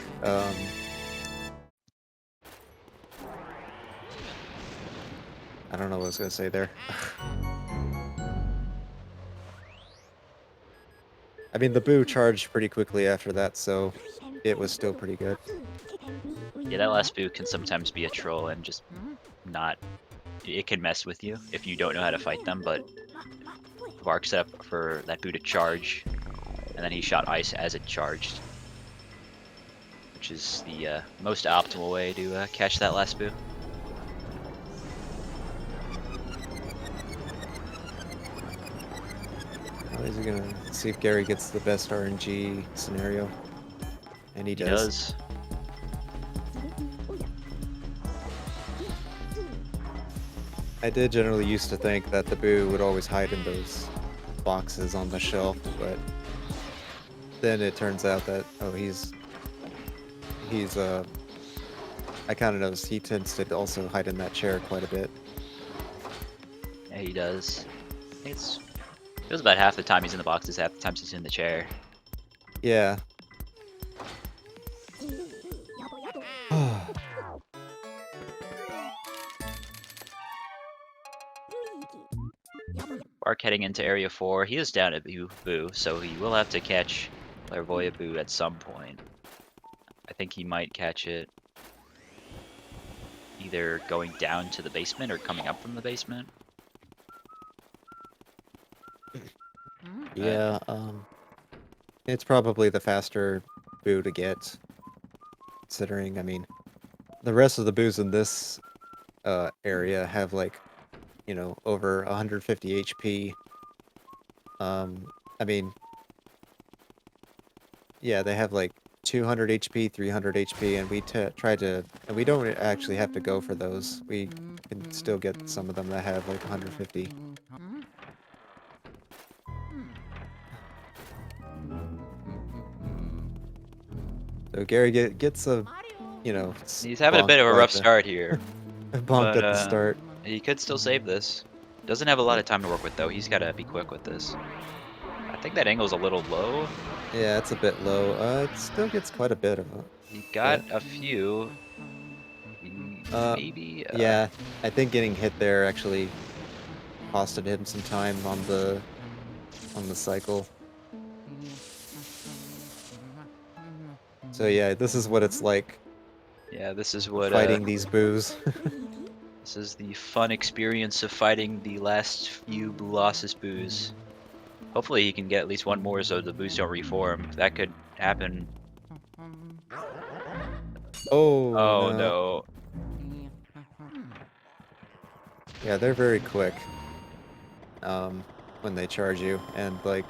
[SPEAKER 2] I don't know what I was gonna say there. I mean, the boo charged pretty quickly after that, so it was still pretty good.
[SPEAKER 1] Yeah, that last boo can sometimes be a troll and just not... It can mess with you if you don't know how to fight them, but Vark set up for that boo to charge, and then he shot ice as it charged, which is the most optimal way to catch that last boo.
[SPEAKER 2] How is he gonna see if Gary gets the best RNG scenario? And he does. I did generally used to think that the boo would always hide in those boxes on the shelf, but then it turns out that, oh, he's I kind of noticed he tends to also hide in that chair quite a bit.
[SPEAKER 1] Yeah, he does. I think it feels about half the time he's in the boxes, half the time he's in the chair.
[SPEAKER 2] Yeah.
[SPEAKER 1] Vark heading into Area 4. He is down at Boo, so he will have to catch Clairvoyant Boo at some point. I think he might catch it either going down to the basement or coming up from the basement.
[SPEAKER 2] Yeah, it's probably the faster boo to get, considering, I mean, the rest of the boos in this area have like, you know, over 150 HP. I mean, yeah, they have like 200 HP, 300 HP, and we try to, and we don't actually have to go for those. We can still get some of them that have like 150. So Gary gets a, you know,
[SPEAKER 1] He's having a bit of a rough start here,
[SPEAKER 2] bonked
[SPEAKER 1] but
[SPEAKER 2] at the start.
[SPEAKER 1] he could still save this. Doesn't have a lot of time to work with though. He's got to be quick with this. I think that angle's a little low.
[SPEAKER 2] Yeah, it's a bit low. It still gets quite a bit of it.
[SPEAKER 1] He got a few. Maybe.
[SPEAKER 2] Yeah, I think getting hit there actually costed him some time on the cycle. So yeah, this is what it's like.
[SPEAKER 1] Yeah, this is what
[SPEAKER 2] fighting these boos.
[SPEAKER 1] This is the fun experience of fighting the last few Blossus boos. Hopefully he can get at least one more so the boos don't reform. That could happen.
[SPEAKER 2] Oh
[SPEAKER 1] no.
[SPEAKER 2] Yeah, they're very quick. When they charge you, and like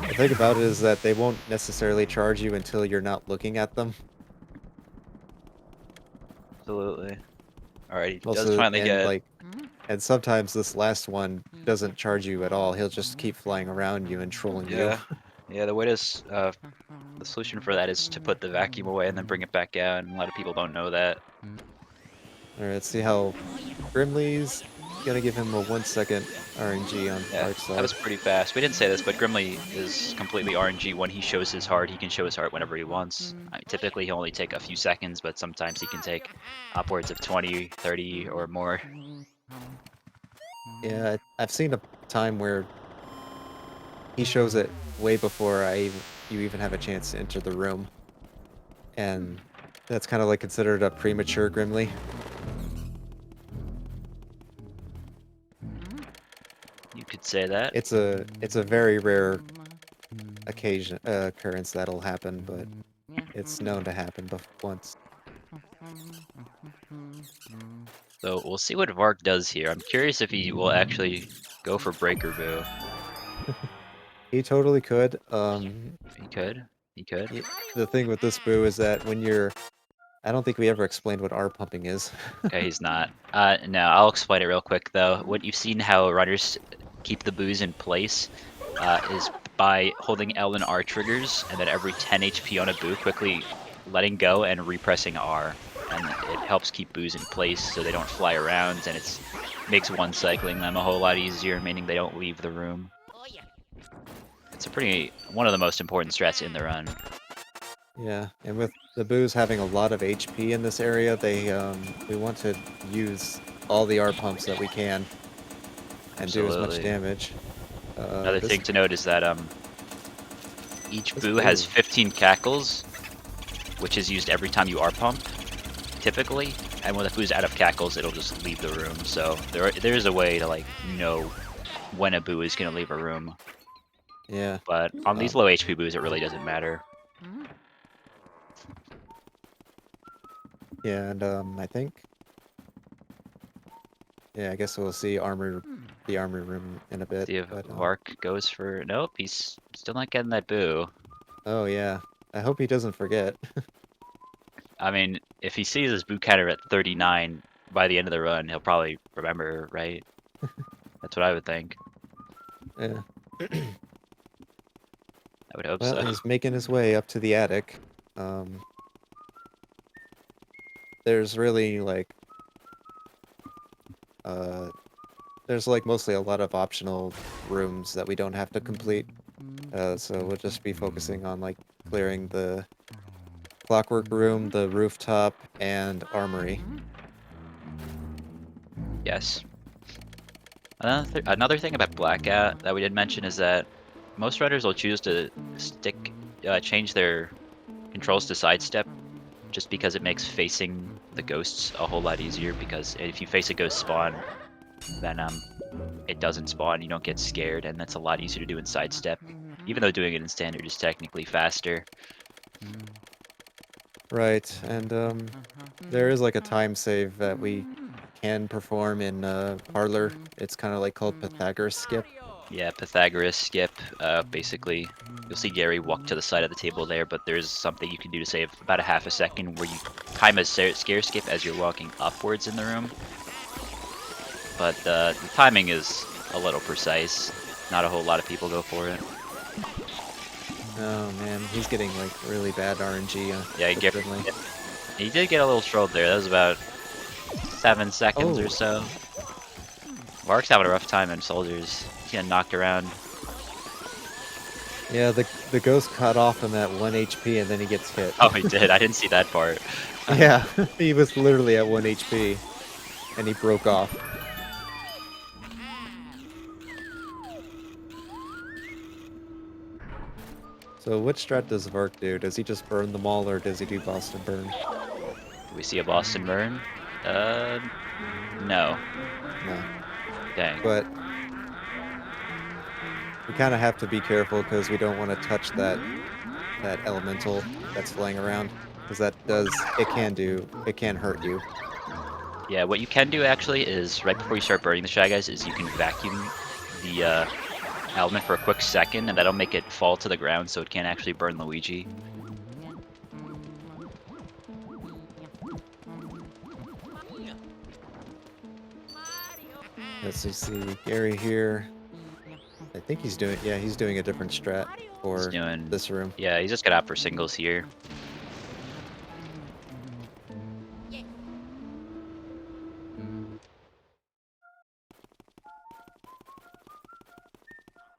[SPEAKER 2] the thing about it is that they won't necessarily charge you until you're not looking at them.
[SPEAKER 1] Absolutely. Alright, he
[SPEAKER 2] Also,
[SPEAKER 1] does finally get...
[SPEAKER 2] like, and sometimes this last one doesn't charge you at all. He'll just keep flying around you and trolling you.
[SPEAKER 1] Yeah, the way to... the solution for that is to put the vacuum away and then bring it back out, and a lot of people don't know that.
[SPEAKER 2] Alright, let's see how Grimly's gonna give him a 1 second RNG on Vark's side.
[SPEAKER 1] That was pretty fast. We didn't say this, but Grimly is completely RNG. When he shows his heart, he can show his heart whenever he wants. Typically, he'll only take a few seconds, but sometimes he can take upwards of 20, 30, or more.
[SPEAKER 2] Yeah, I've seen a time where he shows it way before you even have a chance to enter the room. And that's kind of like considered a premature Grimly.
[SPEAKER 1] You could say that.
[SPEAKER 2] It's a very rare occurrence that'll happen, but it's known to happen once.
[SPEAKER 1] So we'll see what Vark does here. I'm curious if he will actually go for Breaker Boo.
[SPEAKER 2] He totally could.
[SPEAKER 1] He could. He could.
[SPEAKER 2] The thing with this boo is that when you're... I don't think we ever explained what R pumping is.
[SPEAKER 1] Okay, he's not. No, I'll explain it real quick though. What you've seen how runners keep the boos in place is by holding L and R triggers, and then every 10 HP on a boo, quickly letting go and repressing R. And it helps keep boos in place so they don't fly around, and it makes one cycling them a whole lot easier, meaning they don't leave the room. It's one of the most important strats in the run.
[SPEAKER 2] Yeah, and with the boos having a lot of HP in this area, we want to use all the R pumps that we can and do as much damage.
[SPEAKER 1] Another thing to note is that each boo has 15 cackles, which is used every time you R pump, typically. And when the boo's out of cackles, it'll just leave the room. So there is a way to like know when a boo is gonna leave a room.
[SPEAKER 2] Yeah.
[SPEAKER 1] But on these low HP boos, it really doesn't matter.
[SPEAKER 2] Yeah, and I think... Yeah, I guess we'll see the Armory Room in a bit.
[SPEAKER 1] See if Vark goes for... Nope, he's still not getting that boo.
[SPEAKER 2] Oh yeah, I hope he doesn't forget.
[SPEAKER 1] I mean, if he sees his boo counter at 39 by the end of the run, he'll probably remember, right? That's what I would think.
[SPEAKER 2] Yeah.
[SPEAKER 1] I would hope so.
[SPEAKER 2] Well, he's making his way up to the attic. There's really like... there's like mostly a lot of optional rooms that we don't have to complete. So we'll just be focusing on like clearing the Clockwork Room, the rooftop, and Armory.
[SPEAKER 1] Yes. Another thing about Blackout that we did mention is that most runners will choose to change their controls to sidestep, just because it makes facing the ghosts a whole lot easier, because if you face a ghost spawn, then it doesn't spawn, you don't get scared, and that's a lot easier to do in sidestep, even though doing it in standard is technically faster.
[SPEAKER 2] Right, and there is like a time save that we can perform in Parlor. It's kind of like called Pythagoras Skip.
[SPEAKER 1] Yeah, Pythagoras Skip, basically You'll see Gary walk to the side of the table there, but there's something you can do to save about a half a second where you time a scare skip as you're walking upwards in the room. But the timing is a little precise. Not a whole lot of people go for it.
[SPEAKER 2] Oh man, he's getting like really bad RNG.
[SPEAKER 1] Yeah, he did get a little trolled there. That was about 7 seconds or so. Vark's having a rough time in soldiers. He's getting knocked around.
[SPEAKER 2] Yeah, the ghost cut off him at 1 HP and then he gets hit.
[SPEAKER 1] Oh, he did. I didn't see that part.
[SPEAKER 2] Yeah, he was literally at 1 HP and he broke off. So which strat does Vark do? Does he just burn them all or does he do Boston Burn?
[SPEAKER 1] Do we see a Boston burn? No.
[SPEAKER 2] No.
[SPEAKER 1] Dang.
[SPEAKER 2] But we kind of have to be careful because we don't want to touch that elemental that's flying around, because it can hurt you.
[SPEAKER 1] Yeah, what you can do actually is right before you start burning the Shy Guys is you can vacuum the element for a quick second, and that'll make it fall to the ground so it can't actually burn Luigi.
[SPEAKER 2] Let's see Gary here. I think he's doing a different strat for this room.
[SPEAKER 1] Yeah, he's just got out for singles here.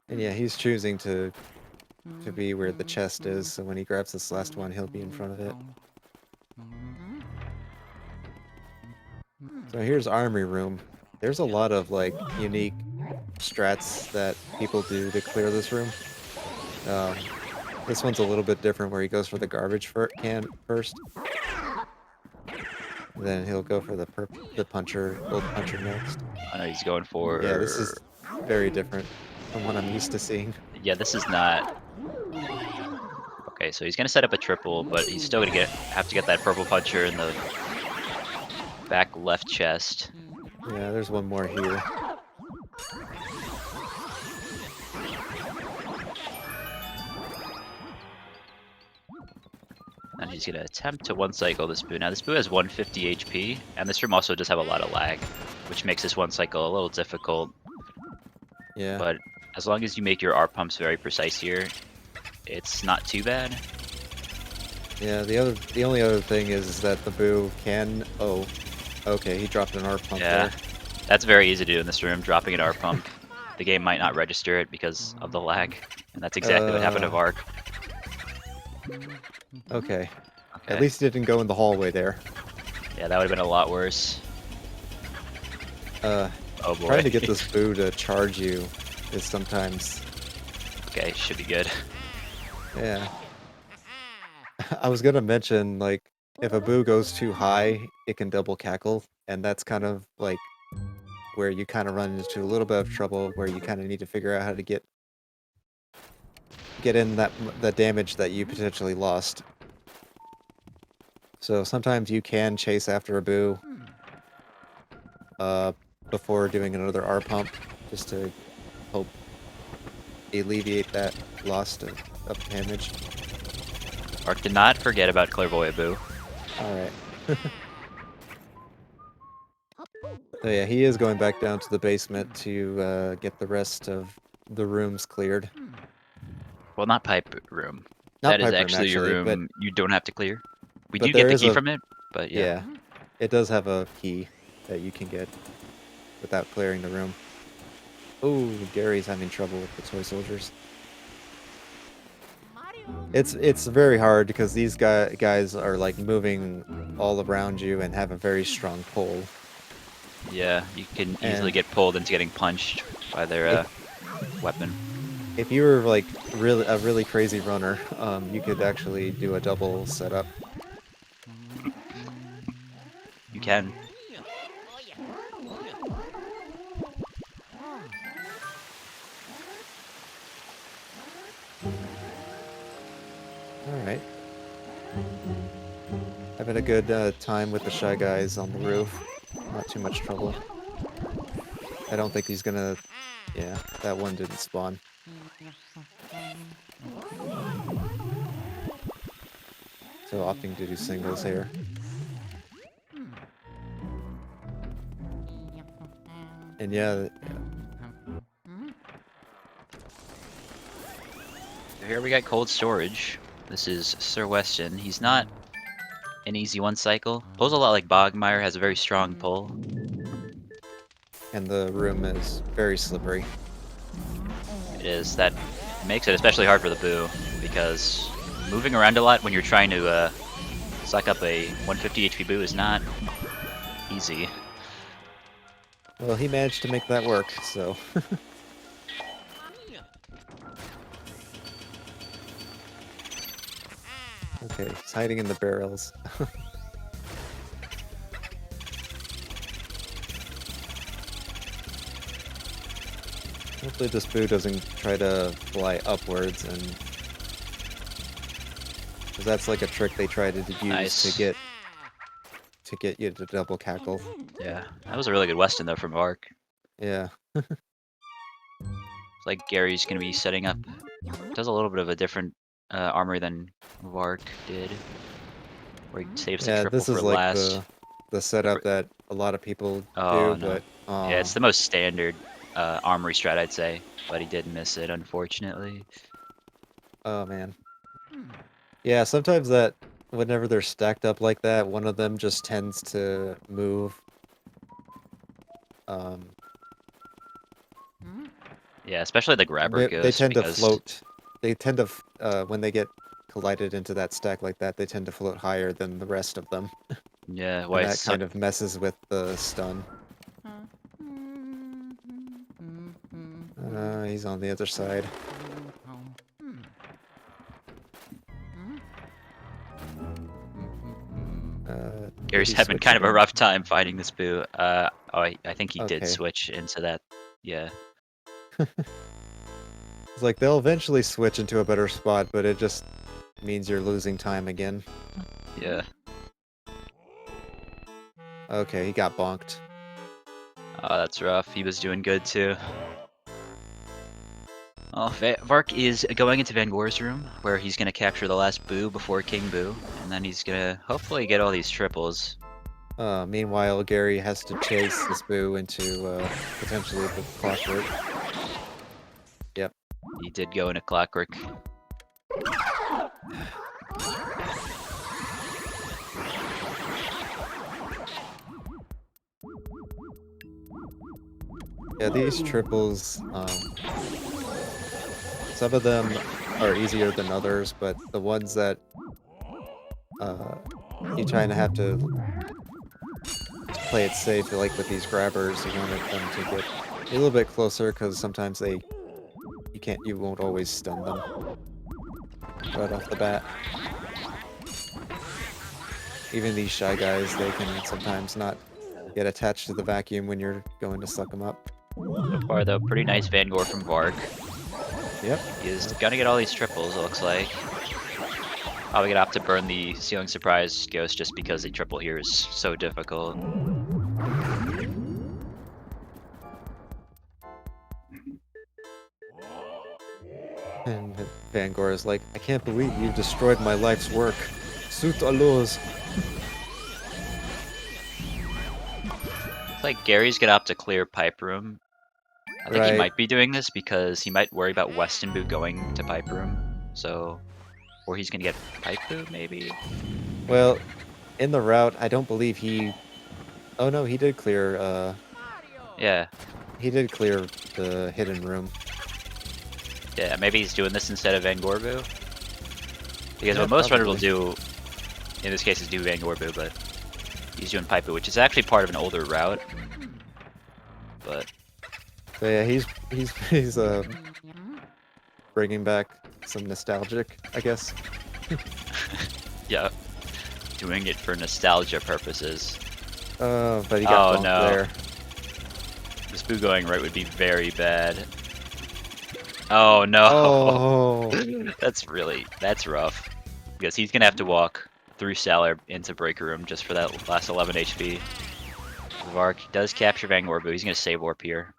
[SPEAKER 2] And yeah, he's choosing to be where the chest is, so when he grabs this last one, he'll be in front of it. So here's Armory Room. There's a lot of like unique strats that people do to clear this room. This one's a little bit different, where he goes for the garbage can first. Then he'll go for the gold puncher next.
[SPEAKER 1] I know he's going for...
[SPEAKER 2] Yeah, this is very different from what I'm used to seeing.
[SPEAKER 1] Yeah, this is not... Okay, so he's gonna set up a triple, but he's still gonna have to get that purple puncher in the back left chest.
[SPEAKER 2] Yeah, there's one more here.
[SPEAKER 1] And he's gonna attempt to one cycle this boo. Now this boo has 150 HP, and this room also does have a lot of lag, which makes this one cycle a little difficult.
[SPEAKER 2] Yeah.
[SPEAKER 1] But as long as you make your R pumps very precise here, it's not too bad.
[SPEAKER 2] Yeah, the only other thing is that the boo can... Oh, okay, he dropped an R pump there.
[SPEAKER 1] That's very easy to do in this room, dropping an R pump. The game might not register it because of the lag, and that's exactly what happened to Vark.
[SPEAKER 2] Okay. At least it didn't go in the hallway there.
[SPEAKER 1] Yeah, that would have been a lot worse. Oh boy.
[SPEAKER 2] Trying to get this boo to charge you is sometimes...
[SPEAKER 1] Okay, should be good.
[SPEAKER 2] Yeah. I was gonna mention, like, if a boo goes too high, it can double cackle, and that's kind of, like, where you kind of run into a little bit of trouble, where you kind of need to figure out how to get in the damage that you potentially lost. So sometimes you can chase after a boo before doing another R pump, just to help alleviate that loss of damage.
[SPEAKER 1] Vark did not forget about Clairvoyant Boo.
[SPEAKER 2] Alright. So yeah, he is going back down to the basement to get the rest of the rooms cleared.
[SPEAKER 1] Well, not Pipe Room.
[SPEAKER 2] Not
[SPEAKER 1] that
[SPEAKER 2] Pipe
[SPEAKER 1] is
[SPEAKER 2] Room,
[SPEAKER 1] actually your room
[SPEAKER 2] but
[SPEAKER 1] you don't have to clear. We
[SPEAKER 2] but
[SPEAKER 1] do get
[SPEAKER 2] there
[SPEAKER 1] the
[SPEAKER 2] is
[SPEAKER 1] key
[SPEAKER 2] a-
[SPEAKER 1] from it, but yeah.
[SPEAKER 2] Yeah, it does have a key that you can get without clearing the room. Oh, Gary's having trouble with the toy soldiers. It's very hard because these guys are like moving all around you and have a very strong pull.
[SPEAKER 1] Yeah, you can easily get pulled into getting punched by their weapon.
[SPEAKER 2] If you were like a really crazy runner, you could actually do a double setup.
[SPEAKER 1] You can.
[SPEAKER 2] Alright. Having a good time with the Shy Guys on the roof. Not too much trouble. I don't think he's gonna... Yeah, that one didn't spawn. So opting to do singles here. And yeah,
[SPEAKER 1] Here we got cold storage. This is Sir Weston. He's not an easy one cycle. Pulls a lot like Bogmire, has a very strong pull.
[SPEAKER 2] and the room is very slippery.
[SPEAKER 1] It is. That makes it especially hard for the Boo, because moving around a lot when you're trying to suck up a 150 HP Boo is not easy.
[SPEAKER 2] Well, he managed to make that work, so... Okay, he's hiding in the barrels. Hopefully this Boo doesn't try to fly upwards, and... Because that's like a trick they try to use
[SPEAKER 1] Nice.
[SPEAKER 2] to get you to double cackle.
[SPEAKER 1] Yeah, that was a really good Weston though from Vark.
[SPEAKER 2] Yeah.
[SPEAKER 1] It's like Gary's gonna be setting up. Does a little bit of a different armory than Vark did, where he saves the
[SPEAKER 2] Yeah,
[SPEAKER 1] triple
[SPEAKER 2] this
[SPEAKER 1] for
[SPEAKER 2] is like
[SPEAKER 1] last.
[SPEAKER 2] the setup that a lot of people
[SPEAKER 1] Oh
[SPEAKER 2] do,
[SPEAKER 1] no.
[SPEAKER 2] but...
[SPEAKER 1] Yeah, it's the most standard armory strat, I'd say, but he did miss it, unfortunately.
[SPEAKER 2] Oh, man. Yeah, sometimes that, whenever they're stacked up like that, one of them just tends to move.
[SPEAKER 1] Yeah, especially the grabber
[SPEAKER 2] They
[SPEAKER 1] ghost,
[SPEAKER 2] tend to
[SPEAKER 1] because
[SPEAKER 2] float. They tend to, when they get collided into that stack like that, they tend to float higher than the rest of them.
[SPEAKER 1] yeah,
[SPEAKER 2] And that kind of messes with the stun. He's on the other side.
[SPEAKER 1] Gary's
[SPEAKER 2] did he
[SPEAKER 1] having
[SPEAKER 2] switch
[SPEAKER 1] kind of a
[SPEAKER 2] again?
[SPEAKER 1] rough time fighting this Boo. Oh, I think he did
[SPEAKER 2] Okay.
[SPEAKER 1] switch into that. Yeah.
[SPEAKER 2] It's like they'll eventually switch into a better spot, but it just means you're losing time again.
[SPEAKER 1] Yeah.
[SPEAKER 2] Okay, he got bonked.
[SPEAKER 1] Oh, that's rough. He was doing good too. Oh, Vark is going into Van Gore's room, where he's going to capture the last Boo before King Boo, and then he's going to hopefully get all these triples.
[SPEAKER 2] Meanwhile, Gary has to chase this Boo into potentially the clockwork. Yep.
[SPEAKER 1] He did go into Clockwork.
[SPEAKER 2] Yeah, these triples, some of them are easier than others, but the ones that you kind of have to play it safe, like with these grabbers, you want them to get a little bit closer, because sometimes you won't always stun them right off the bat. Even these shy guys, they can sometimes not get attached to the vacuum when you're going to suck them up.
[SPEAKER 1] So far, though, pretty nice Van Gore from Vark.
[SPEAKER 2] Yep.
[SPEAKER 1] He is gonna get all these triples, it looks like. Probably gonna have to burn the Ceiling Surprise Ghost just because the triple here is so difficult.
[SPEAKER 2] And Van Gore is like, I can't believe you've destroyed my life's work. Sut allos.
[SPEAKER 1] It's like Gary's gonna have to clear Pipe Room. I think he
[SPEAKER 2] Right.
[SPEAKER 1] might be doing this because he might worry about Weston Boo going to Pipe Room. So, or he's gonna get Pipe Boo, maybe?
[SPEAKER 2] Well, in the route, I don't believe he... Oh no, he did clear,
[SPEAKER 1] Yeah.
[SPEAKER 2] he did clear the hidden room.
[SPEAKER 1] Yeah, maybe he's doing this instead of Van Gore Boo. Because
[SPEAKER 2] Yeah,
[SPEAKER 1] what most runners will
[SPEAKER 2] probably.
[SPEAKER 1] do, in this case, is do Van Gore Boo, but he's doing Pipe Boo, which is actually part of an older route. But
[SPEAKER 2] So yeah, he's bringing back some nostalgic, I guess.
[SPEAKER 1] yeah, doing it for nostalgia purposes.
[SPEAKER 2] But he got
[SPEAKER 1] Oh
[SPEAKER 2] bonked
[SPEAKER 1] no.
[SPEAKER 2] there.
[SPEAKER 1] This Boo going right would be very bad. Oh no.
[SPEAKER 2] Oh.
[SPEAKER 1] That's rough. Because he's gonna have to walk through Salar into Breaker Room just for that last 11 HP. Vark does capture Van Gore Boo. He's gonna save Warp here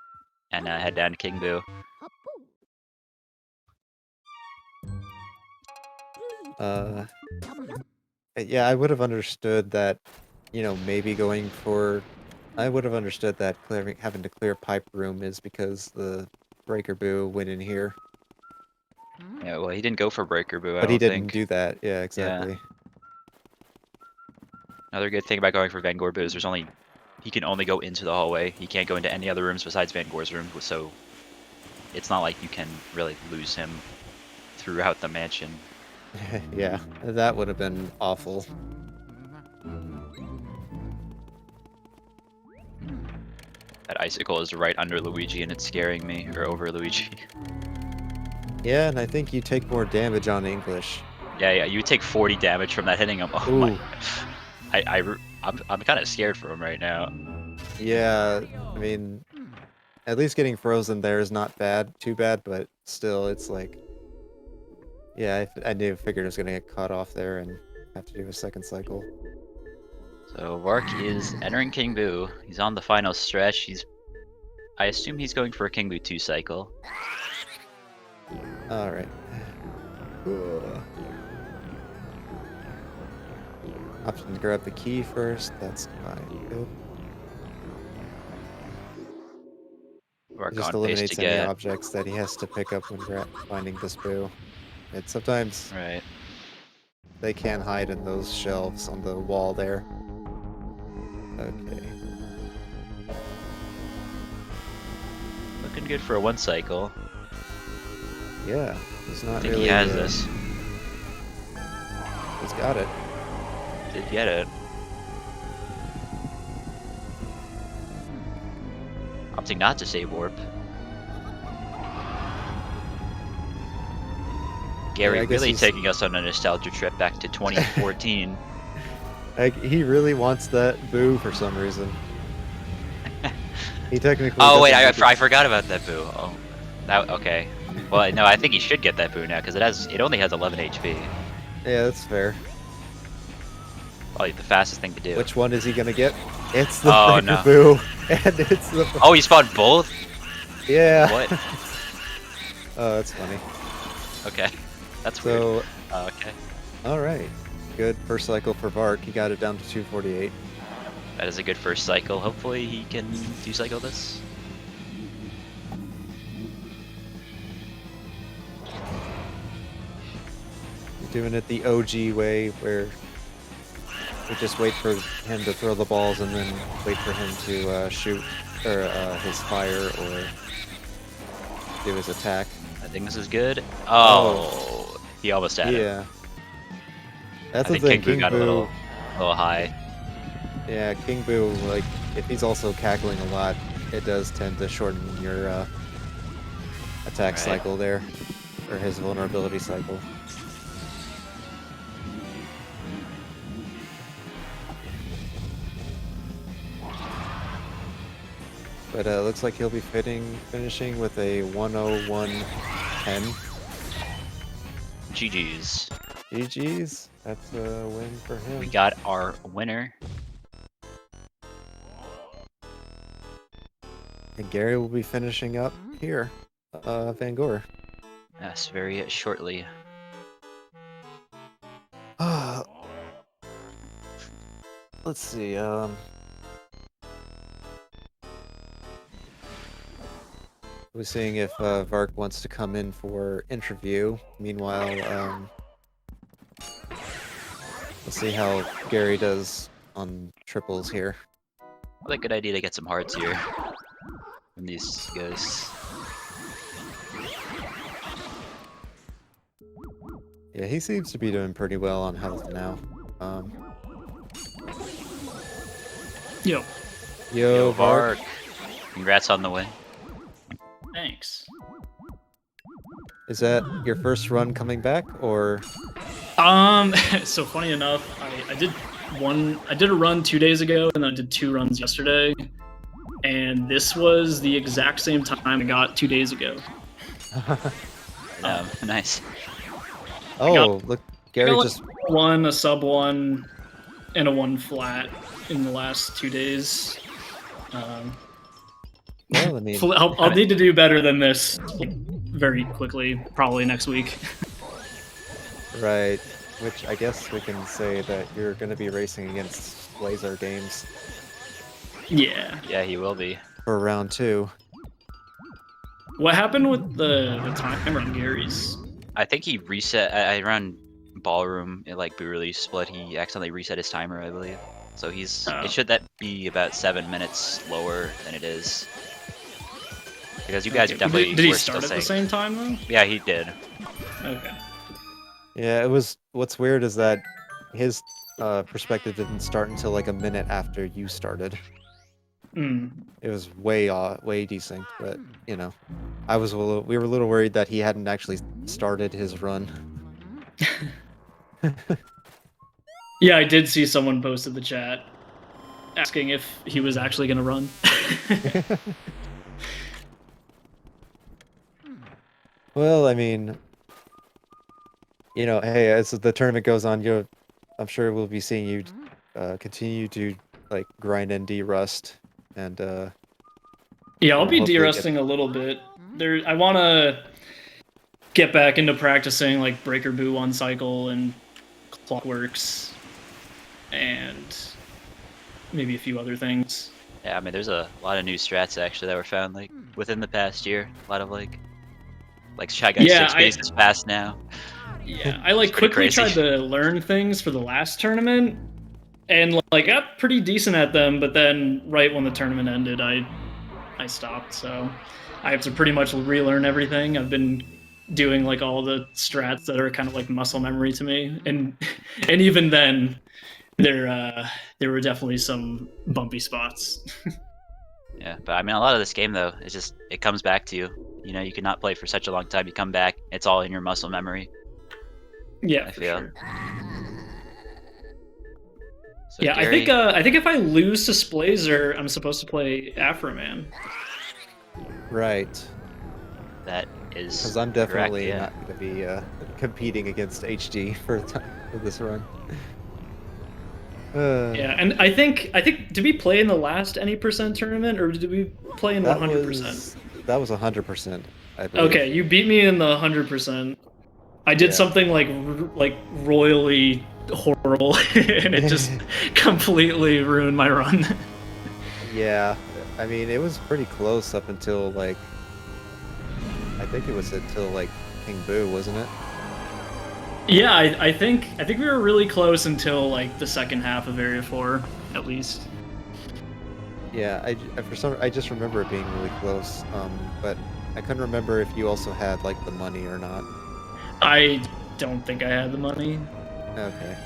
[SPEAKER 1] and head down to King Boo.
[SPEAKER 2] Yeah, I would have understood that, maybe going for. I would have understood that having to clear Pipe Room is because the Breaker Boo went in here.
[SPEAKER 1] Yeah, well, he didn't go for Breaker Boo, I
[SPEAKER 2] But he
[SPEAKER 1] don't
[SPEAKER 2] didn't
[SPEAKER 1] think.
[SPEAKER 2] do that. Yeah,
[SPEAKER 1] Yeah.
[SPEAKER 2] exactly.
[SPEAKER 1] Another good thing about going for Van Gore Boo is he can only go into the hallway. He can't go into any other rooms besides Van Gore's room, so it's not like you can really lose him throughout the mansion.
[SPEAKER 2] Yeah, that would have been awful.
[SPEAKER 1] That icicle is right under Luigi and it's scaring me, or over Luigi.
[SPEAKER 2] Yeah, and I think you take more damage on English.
[SPEAKER 1] Yeah, you take 40 damage from that hitting him. Oh
[SPEAKER 2] Ooh.
[SPEAKER 1] my. I'm kind of scared for him right now.
[SPEAKER 2] Yeah, I mean, at least getting frozen there is not too bad, but still, it's like, yeah, figured I was gonna get caught off there and have to do a second cycle.
[SPEAKER 1] So Vark is entering King Boo. He's on the final stretch. I assume he's going for a King Boo 2 cycle.
[SPEAKER 2] All right. Option to grab the key first. That's fine. Good.
[SPEAKER 1] Vark
[SPEAKER 2] It just
[SPEAKER 1] on pace to
[SPEAKER 2] eliminates any
[SPEAKER 1] get.
[SPEAKER 2] objects that he has to pick up when finding this boo. And sometimes
[SPEAKER 1] Right.
[SPEAKER 2] they can hide in those shelves on the wall there. Okay.
[SPEAKER 1] Looking good for a 1 cycle.
[SPEAKER 2] Yeah, he's not
[SPEAKER 1] I think
[SPEAKER 2] really.
[SPEAKER 1] he has this.
[SPEAKER 2] He's got it.
[SPEAKER 1] Did get it. Opting not to save warp. Gary really taking us on a nostalgia trip back to 2014.
[SPEAKER 2] He really wants that boo for some reason. He technically.
[SPEAKER 1] Oh wait, I forgot about that boo. Oh, okay. Well, no, I think he should get that boo now because it only has 11 HP.
[SPEAKER 2] Yeah, that's fair.
[SPEAKER 1] Probably the fastest thing to do.
[SPEAKER 2] Which one is he gonna get? It's the Breaker Boo, and it's the.
[SPEAKER 1] Oh, he spawned both.
[SPEAKER 2] Yeah.
[SPEAKER 1] What?
[SPEAKER 2] Oh, that's funny.
[SPEAKER 1] Okay, that's weird. Okay.
[SPEAKER 2] All right. Good first cycle for Vark. He got it down to 248.
[SPEAKER 1] That is a good first cycle. Hopefully he can 2-cycle this.
[SPEAKER 2] You're doing it the OG way, where we just wait for him to throw the balls and then wait for him to shoot or his fire or do his attack.
[SPEAKER 1] I think this is good. Oh, he almost had it.
[SPEAKER 2] Yeah. That's
[SPEAKER 1] I
[SPEAKER 2] the
[SPEAKER 1] think
[SPEAKER 2] thing.
[SPEAKER 1] King Boo got a little high.
[SPEAKER 2] Yeah, King Boo, like, if he's also cackling a lot, it does tend to shorten your attack cycle there, or his vulnerability cycle. But looks like he'll be finishing with a 101.10.
[SPEAKER 1] GG's.
[SPEAKER 2] GG's. That's a win for him.
[SPEAKER 1] We got our winner.
[SPEAKER 2] And Gary will be finishing up here, Van Gore.
[SPEAKER 1] Yes, very shortly.
[SPEAKER 2] Let's see. We're seeing if Vark wants to come in for interview. Meanwhile, let's see how Gary does on triples here.
[SPEAKER 1] Probably a good idea to get some hearts here from these guys.
[SPEAKER 2] Yeah, he seems to be doing pretty well on health now. Yo, Vark.
[SPEAKER 1] Congrats on the win.
[SPEAKER 3] Thanks.
[SPEAKER 2] Is that your first run coming back, or?
[SPEAKER 3] So funny enough, I did a run 2 days ago, and then I did 2 runs yesterday, and this was the exact same time I got 2 days ago.
[SPEAKER 1] Nice.
[SPEAKER 2] Oh, look, Gary just
[SPEAKER 3] a sub 1, and a 1 flat in the last 2 days.
[SPEAKER 2] Well, I mean,
[SPEAKER 3] I'll need to do better than this very quickly, probably next week.
[SPEAKER 2] Right. which I guess we can say that you're going to be racing against Laser Games
[SPEAKER 3] Yeah.
[SPEAKER 1] Yeah, he will be.
[SPEAKER 2] for round 2.
[SPEAKER 3] What happened with the timer on Gary's?
[SPEAKER 1] I think he reset. I ran Ballroom, it like re-release split. He accidentally reset his timer, I believe. So he's
[SPEAKER 3] Oh.
[SPEAKER 1] it should that be about 7 minutes slower than it is. Because you guys
[SPEAKER 3] Okay.
[SPEAKER 1] are definitely
[SPEAKER 3] Did he
[SPEAKER 1] were
[SPEAKER 3] start
[SPEAKER 1] still
[SPEAKER 3] at the
[SPEAKER 1] saying.
[SPEAKER 3] same time though?
[SPEAKER 1] Yeah, he did.
[SPEAKER 3] Okay.
[SPEAKER 2] Yeah, it was. What's weird is that his perspective didn't start until like a minute after you started.
[SPEAKER 3] Mm.
[SPEAKER 2] It was way desync, but you know, we were a little worried that he hadn't actually started his run.
[SPEAKER 3] Yeah, I did see someone posted the chat asking if he was actually going to run.
[SPEAKER 2] Well, I mean, you know, hey, as the tournament goes on, I'm sure we'll be seeing you continue to like grind and de-rust, and
[SPEAKER 3] Yeah, I'll be
[SPEAKER 2] hopefully
[SPEAKER 3] de-rusting a little bit. I want to get back into practicing like Breaker Boo 1 cycle and Clockworks, and maybe a few other things.
[SPEAKER 1] Yeah, I mean, there's a lot of new strats actually that were found like within the past year. A lot of like Shy Guy
[SPEAKER 3] Yeah,
[SPEAKER 1] 6 base is fast now.
[SPEAKER 3] Yeah, I like
[SPEAKER 1] It's pretty
[SPEAKER 3] quickly
[SPEAKER 1] crazy.
[SPEAKER 3] tried to learn things for the last tournament, and like got pretty decent at them. But then right when the tournament ended, I stopped. So I have to pretty much relearn everything. I've been doing like all the strats that are kind of like muscle memory to me, and even then, there were definitely some bumpy spots.
[SPEAKER 1] Yeah, but I mean, a lot of this game though, it's just it comes back to you. You know, you cannot play for such a long time. You come back, it's all in your muscle memory.
[SPEAKER 3] Yeah,
[SPEAKER 1] I
[SPEAKER 3] for
[SPEAKER 1] feel.
[SPEAKER 3] sure.
[SPEAKER 1] So
[SPEAKER 3] Yeah,
[SPEAKER 1] Gary,
[SPEAKER 3] I think if I lose to Splazer, I'm supposed to play Afro Man.
[SPEAKER 2] right,
[SPEAKER 1] that is
[SPEAKER 2] because I'm
[SPEAKER 1] correct,
[SPEAKER 2] definitely
[SPEAKER 1] yeah.
[SPEAKER 2] not going to be competing against HG for this run.
[SPEAKER 3] Yeah, and I think did we play in the last any percent tournament or did we play in 100%?
[SPEAKER 2] That was 100%, I believe.
[SPEAKER 3] Okay, you beat me in the 100%. I did
[SPEAKER 2] Yeah.
[SPEAKER 3] something like royally horrible, and it just completely ruined my run.
[SPEAKER 2] Yeah, I mean, it was pretty close up until like, I think it was until like King Boo, wasn't it?
[SPEAKER 3] Yeah, I think we were really close until like the second half of Area 4, at least.
[SPEAKER 2] Yeah, I just remember it being really close. But I couldn't remember if you also had like the money or not.
[SPEAKER 3] I don't think I had the money,
[SPEAKER 2] Okay.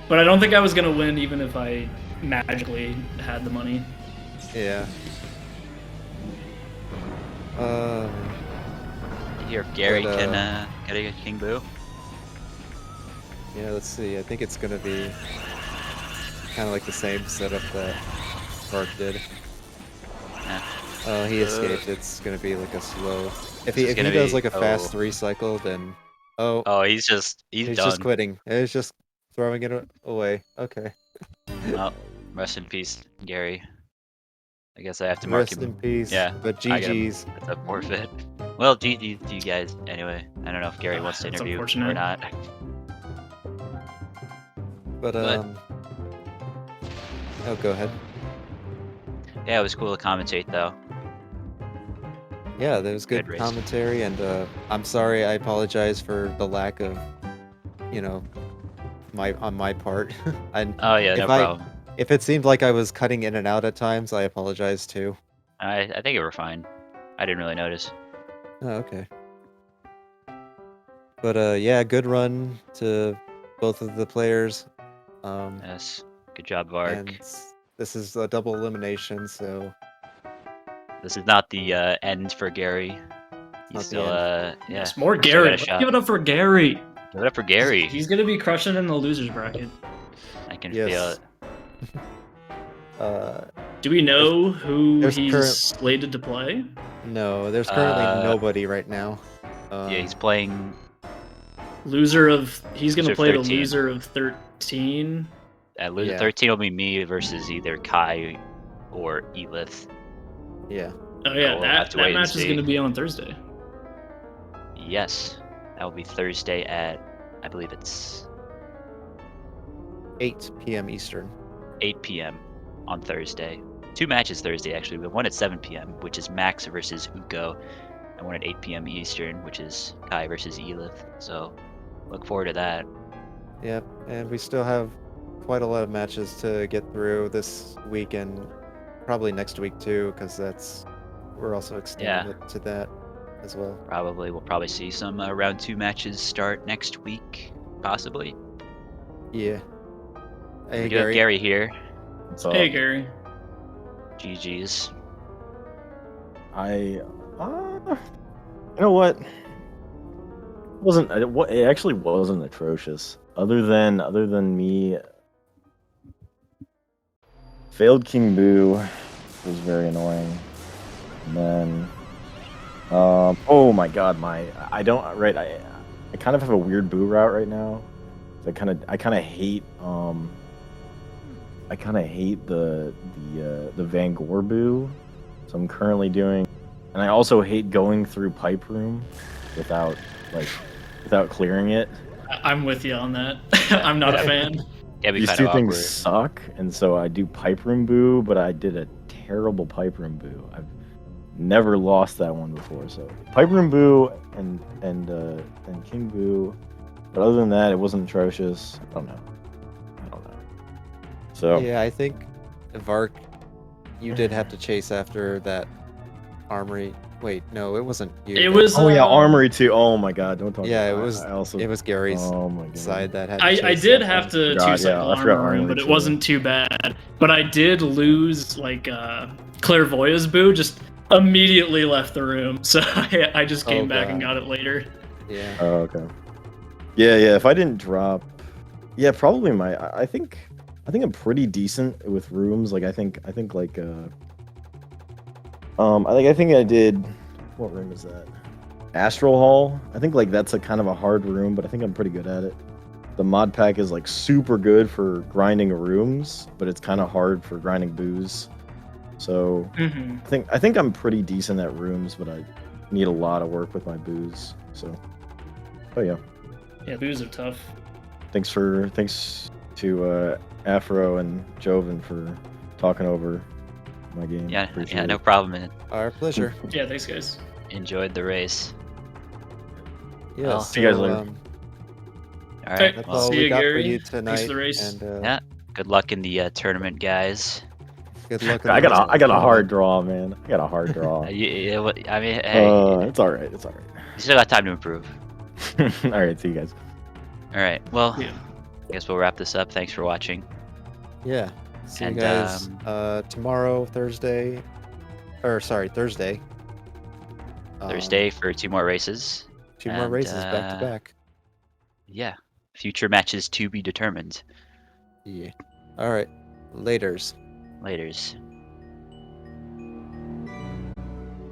[SPEAKER 3] but I don't think I was gonna win even if I magically had the money.
[SPEAKER 2] Yeah.
[SPEAKER 1] Here, if Gary
[SPEAKER 2] But,
[SPEAKER 1] can get a King Boo.
[SPEAKER 2] Yeah, let's see. I think it's gonna be kind of like the same setup that Vark did.
[SPEAKER 1] Yeah.
[SPEAKER 2] Oh, he escaped. It's gonna be like a slow. If he
[SPEAKER 1] gonna
[SPEAKER 2] does
[SPEAKER 1] be-
[SPEAKER 2] like a fast
[SPEAKER 1] oh.
[SPEAKER 2] 3-cycle, then
[SPEAKER 1] Oh, he's done.
[SPEAKER 2] just quitting. He's just throwing it away. Okay.
[SPEAKER 1] Well, rest in peace, Gary. I guess I have to mark
[SPEAKER 2] Rest
[SPEAKER 1] him.
[SPEAKER 2] in peace.
[SPEAKER 1] Yeah,
[SPEAKER 2] But
[SPEAKER 1] I gotta-
[SPEAKER 2] GG's.
[SPEAKER 1] It's a forfeit. Well, GG to you guys anyway. I don't know if Gary wants to
[SPEAKER 3] That's
[SPEAKER 1] interview or
[SPEAKER 3] unfortunate.
[SPEAKER 1] not.
[SPEAKER 2] But oh, go ahead.
[SPEAKER 1] Yeah, it was cool to commentate though.
[SPEAKER 2] Yeah, there was good
[SPEAKER 1] Good race.
[SPEAKER 2] commentary, and I'm sorry. I apologize for the lack of, you know, on my part.
[SPEAKER 1] Oh yeah, no
[SPEAKER 2] if
[SPEAKER 1] problem.
[SPEAKER 2] If it seemed like I was cutting in and out at times, I apologize too.
[SPEAKER 1] I think you were fine. I didn't really notice.
[SPEAKER 2] Oh, okay. But yeah, good run to both of the players.
[SPEAKER 1] Yes, good job, Vark.
[SPEAKER 2] And this is a double elimination, so
[SPEAKER 1] This is not the end for Gary.
[SPEAKER 2] not
[SPEAKER 1] He's
[SPEAKER 2] the
[SPEAKER 1] still
[SPEAKER 2] end.
[SPEAKER 1] yeah.
[SPEAKER 3] It's more
[SPEAKER 1] still
[SPEAKER 3] Gary.
[SPEAKER 1] got a
[SPEAKER 3] Let's
[SPEAKER 1] shot.
[SPEAKER 3] give it up for Gary.
[SPEAKER 1] Give it up for Gary.
[SPEAKER 3] He's gonna be crushing in the losers bracket.
[SPEAKER 1] I can feel
[SPEAKER 2] Yes.
[SPEAKER 1] it.
[SPEAKER 3] Do we know who
[SPEAKER 2] there's
[SPEAKER 3] he's slated to play?
[SPEAKER 2] No, there's currently nobody right now.
[SPEAKER 1] Yeah, he's playing.
[SPEAKER 3] Loser of he's gonna
[SPEAKER 1] Loser of
[SPEAKER 3] play the
[SPEAKER 1] 13.
[SPEAKER 3] loser of 13.
[SPEAKER 1] At loser
[SPEAKER 2] Yeah.
[SPEAKER 1] 13 will be me versus either Kai or Elith.
[SPEAKER 2] Yeah.
[SPEAKER 3] Oh yeah,
[SPEAKER 1] We'll have
[SPEAKER 3] that
[SPEAKER 1] to wait and
[SPEAKER 3] match is
[SPEAKER 1] see.
[SPEAKER 3] gonna be on Thursday.
[SPEAKER 1] Yes, that will be Thursday at, I believe it's
[SPEAKER 2] 8 p.m. Eastern.
[SPEAKER 1] 8 p.m. on Thursday. 2 matches Thursday, actually. We have one at 7 p.m., which is Max versus Uko, and one at 8 p.m. Eastern, which is Kai versus Elith. So look forward to that.
[SPEAKER 2] Yep, and we still have quite a lot of matches to get through this week and probably next week too, because we're also extending it to that as well.
[SPEAKER 1] We'll probably see some round 2 matches start next week, possibly.
[SPEAKER 2] Yeah. Hey,
[SPEAKER 1] We do have Gary here.
[SPEAKER 4] What's up?
[SPEAKER 3] Hey, Gary.
[SPEAKER 1] GG's.
[SPEAKER 4] You know what? It actually wasn't atrocious. Other than me, failed King Boo was very annoying. And then, oh my God, I kind of have a weird Boo route right now. I kind of hate the Van Gore Boo. So I'm currently doing, and I also hate going through Pipe Room without clearing it.
[SPEAKER 3] I'm with you on that. I'm not a fan.
[SPEAKER 1] Yeah, we
[SPEAKER 4] These
[SPEAKER 1] kind
[SPEAKER 4] two
[SPEAKER 1] of
[SPEAKER 4] things
[SPEAKER 1] awkward.
[SPEAKER 4] suck, and so I do Pipe Room Boo, but I did a terrible Pipe Room Boo. I've never lost that one before. So Pipe Room Boo and King Boo, but other than that, it wasn't atrocious. I don't know. So
[SPEAKER 2] Yeah, I think Vark, you did have to chase after that Armory. Wait, no, it wasn't you.
[SPEAKER 3] It was.
[SPEAKER 4] Oh yeah, Armory too. Oh my God, don't talk.
[SPEAKER 2] Yeah,
[SPEAKER 4] about
[SPEAKER 2] it was.
[SPEAKER 4] I also,
[SPEAKER 2] It was Gary's
[SPEAKER 4] oh my God.
[SPEAKER 2] side that had. To
[SPEAKER 3] I
[SPEAKER 2] chase
[SPEAKER 3] did
[SPEAKER 2] after
[SPEAKER 3] have
[SPEAKER 2] him.
[SPEAKER 3] to
[SPEAKER 4] Forgot,
[SPEAKER 3] two-cycle
[SPEAKER 4] yeah, I forgot
[SPEAKER 3] Armory Room,
[SPEAKER 4] Armory
[SPEAKER 3] but it
[SPEAKER 4] too.
[SPEAKER 3] wasn't too bad. But I did lose Clairvoyant's Boo. Just immediately left the room, so I just came back and
[SPEAKER 2] God.
[SPEAKER 3] got it later.
[SPEAKER 2] Yeah.
[SPEAKER 4] Oh, okay. Yeah. If I didn't drop, yeah, probably I think I'm pretty decent with rooms. I think I did. What room is that? Astral Hall. I think that's a kind of a hard room, but I think I'm pretty good at it. The mod pack is super good for grinding rooms, but it's kind of hard for grinding boos. So I think I'm pretty decent at rooms, but I need a lot of work with my boos. So, oh yeah.
[SPEAKER 3] Yeah, boos are tough.
[SPEAKER 4] Thanks to Afro and Joven for talking over my game.
[SPEAKER 1] Yeah,
[SPEAKER 4] Appreciate
[SPEAKER 1] no
[SPEAKER 4] it.
[SPEAKER 1] problem, man.
[SPEAKER 2] Our pleasure.
[SPEAKER 3] Yeah, thanks, guys.
[SPEAKER 1] Enjoyed the race.
[SPEAKER 2] Yeah.
[SPEAKER 1] Well,
[SPEAKER 4] see you guys later.
[SPEAKER 1] All
[SPEAKER 3] Okay,
[SPEAKER 1] right.
[SPEAKER 2] That's
[SPEAKER 1] Well,
[SPEAKER 2] all
[SPEAKER 3] see
[SPEAKER 2] we
[SPEAKER 3] you,
[SPEAKER 2] got for
[SPEAKER 3] Gary.
[SPEAKER 2] you
[SPEAKER 3] Thanks
[SPEAKER 2] tonight.
[SPEAKER 3] for the race.
[SPEAKER 2] And
[SPEAKER 1] yeah. Good luck in the tournament, guys.
[SPEAKER 2] good luck.
[SPEAKER 4] I got a hard draw, man. I got a hard draw.
[SPEAKER 1] I mean, hey,
[SPEAKER 4] It's all right.
[SPEAKER 1] you still got time to improve.
[SPEAKER 4] All right, see you guys.
[SPEAKER 1] All right. Well,
[SPEAKER 3] Yeah.
[SPEAKER 1] I guess we'll wrap this up. Thanks for watching.
[SPEAKER 2] Yeah. See
[SPEAKER 1] And,
[SPEAKER 2] you guys tomorrow, Thursday. Thursday.
[SPEAKER 1] Thursday for 2 more races.
[SPEAKER 2] 2 more
[SPEAKER 1] and,
[SPEAKER 2] races back to back.
[SPEAKER 1] Yeah. Future matches to be determined.
[SPEAKER 2] Yeah. All right. Laters.
[SPEAKER 1] Laters.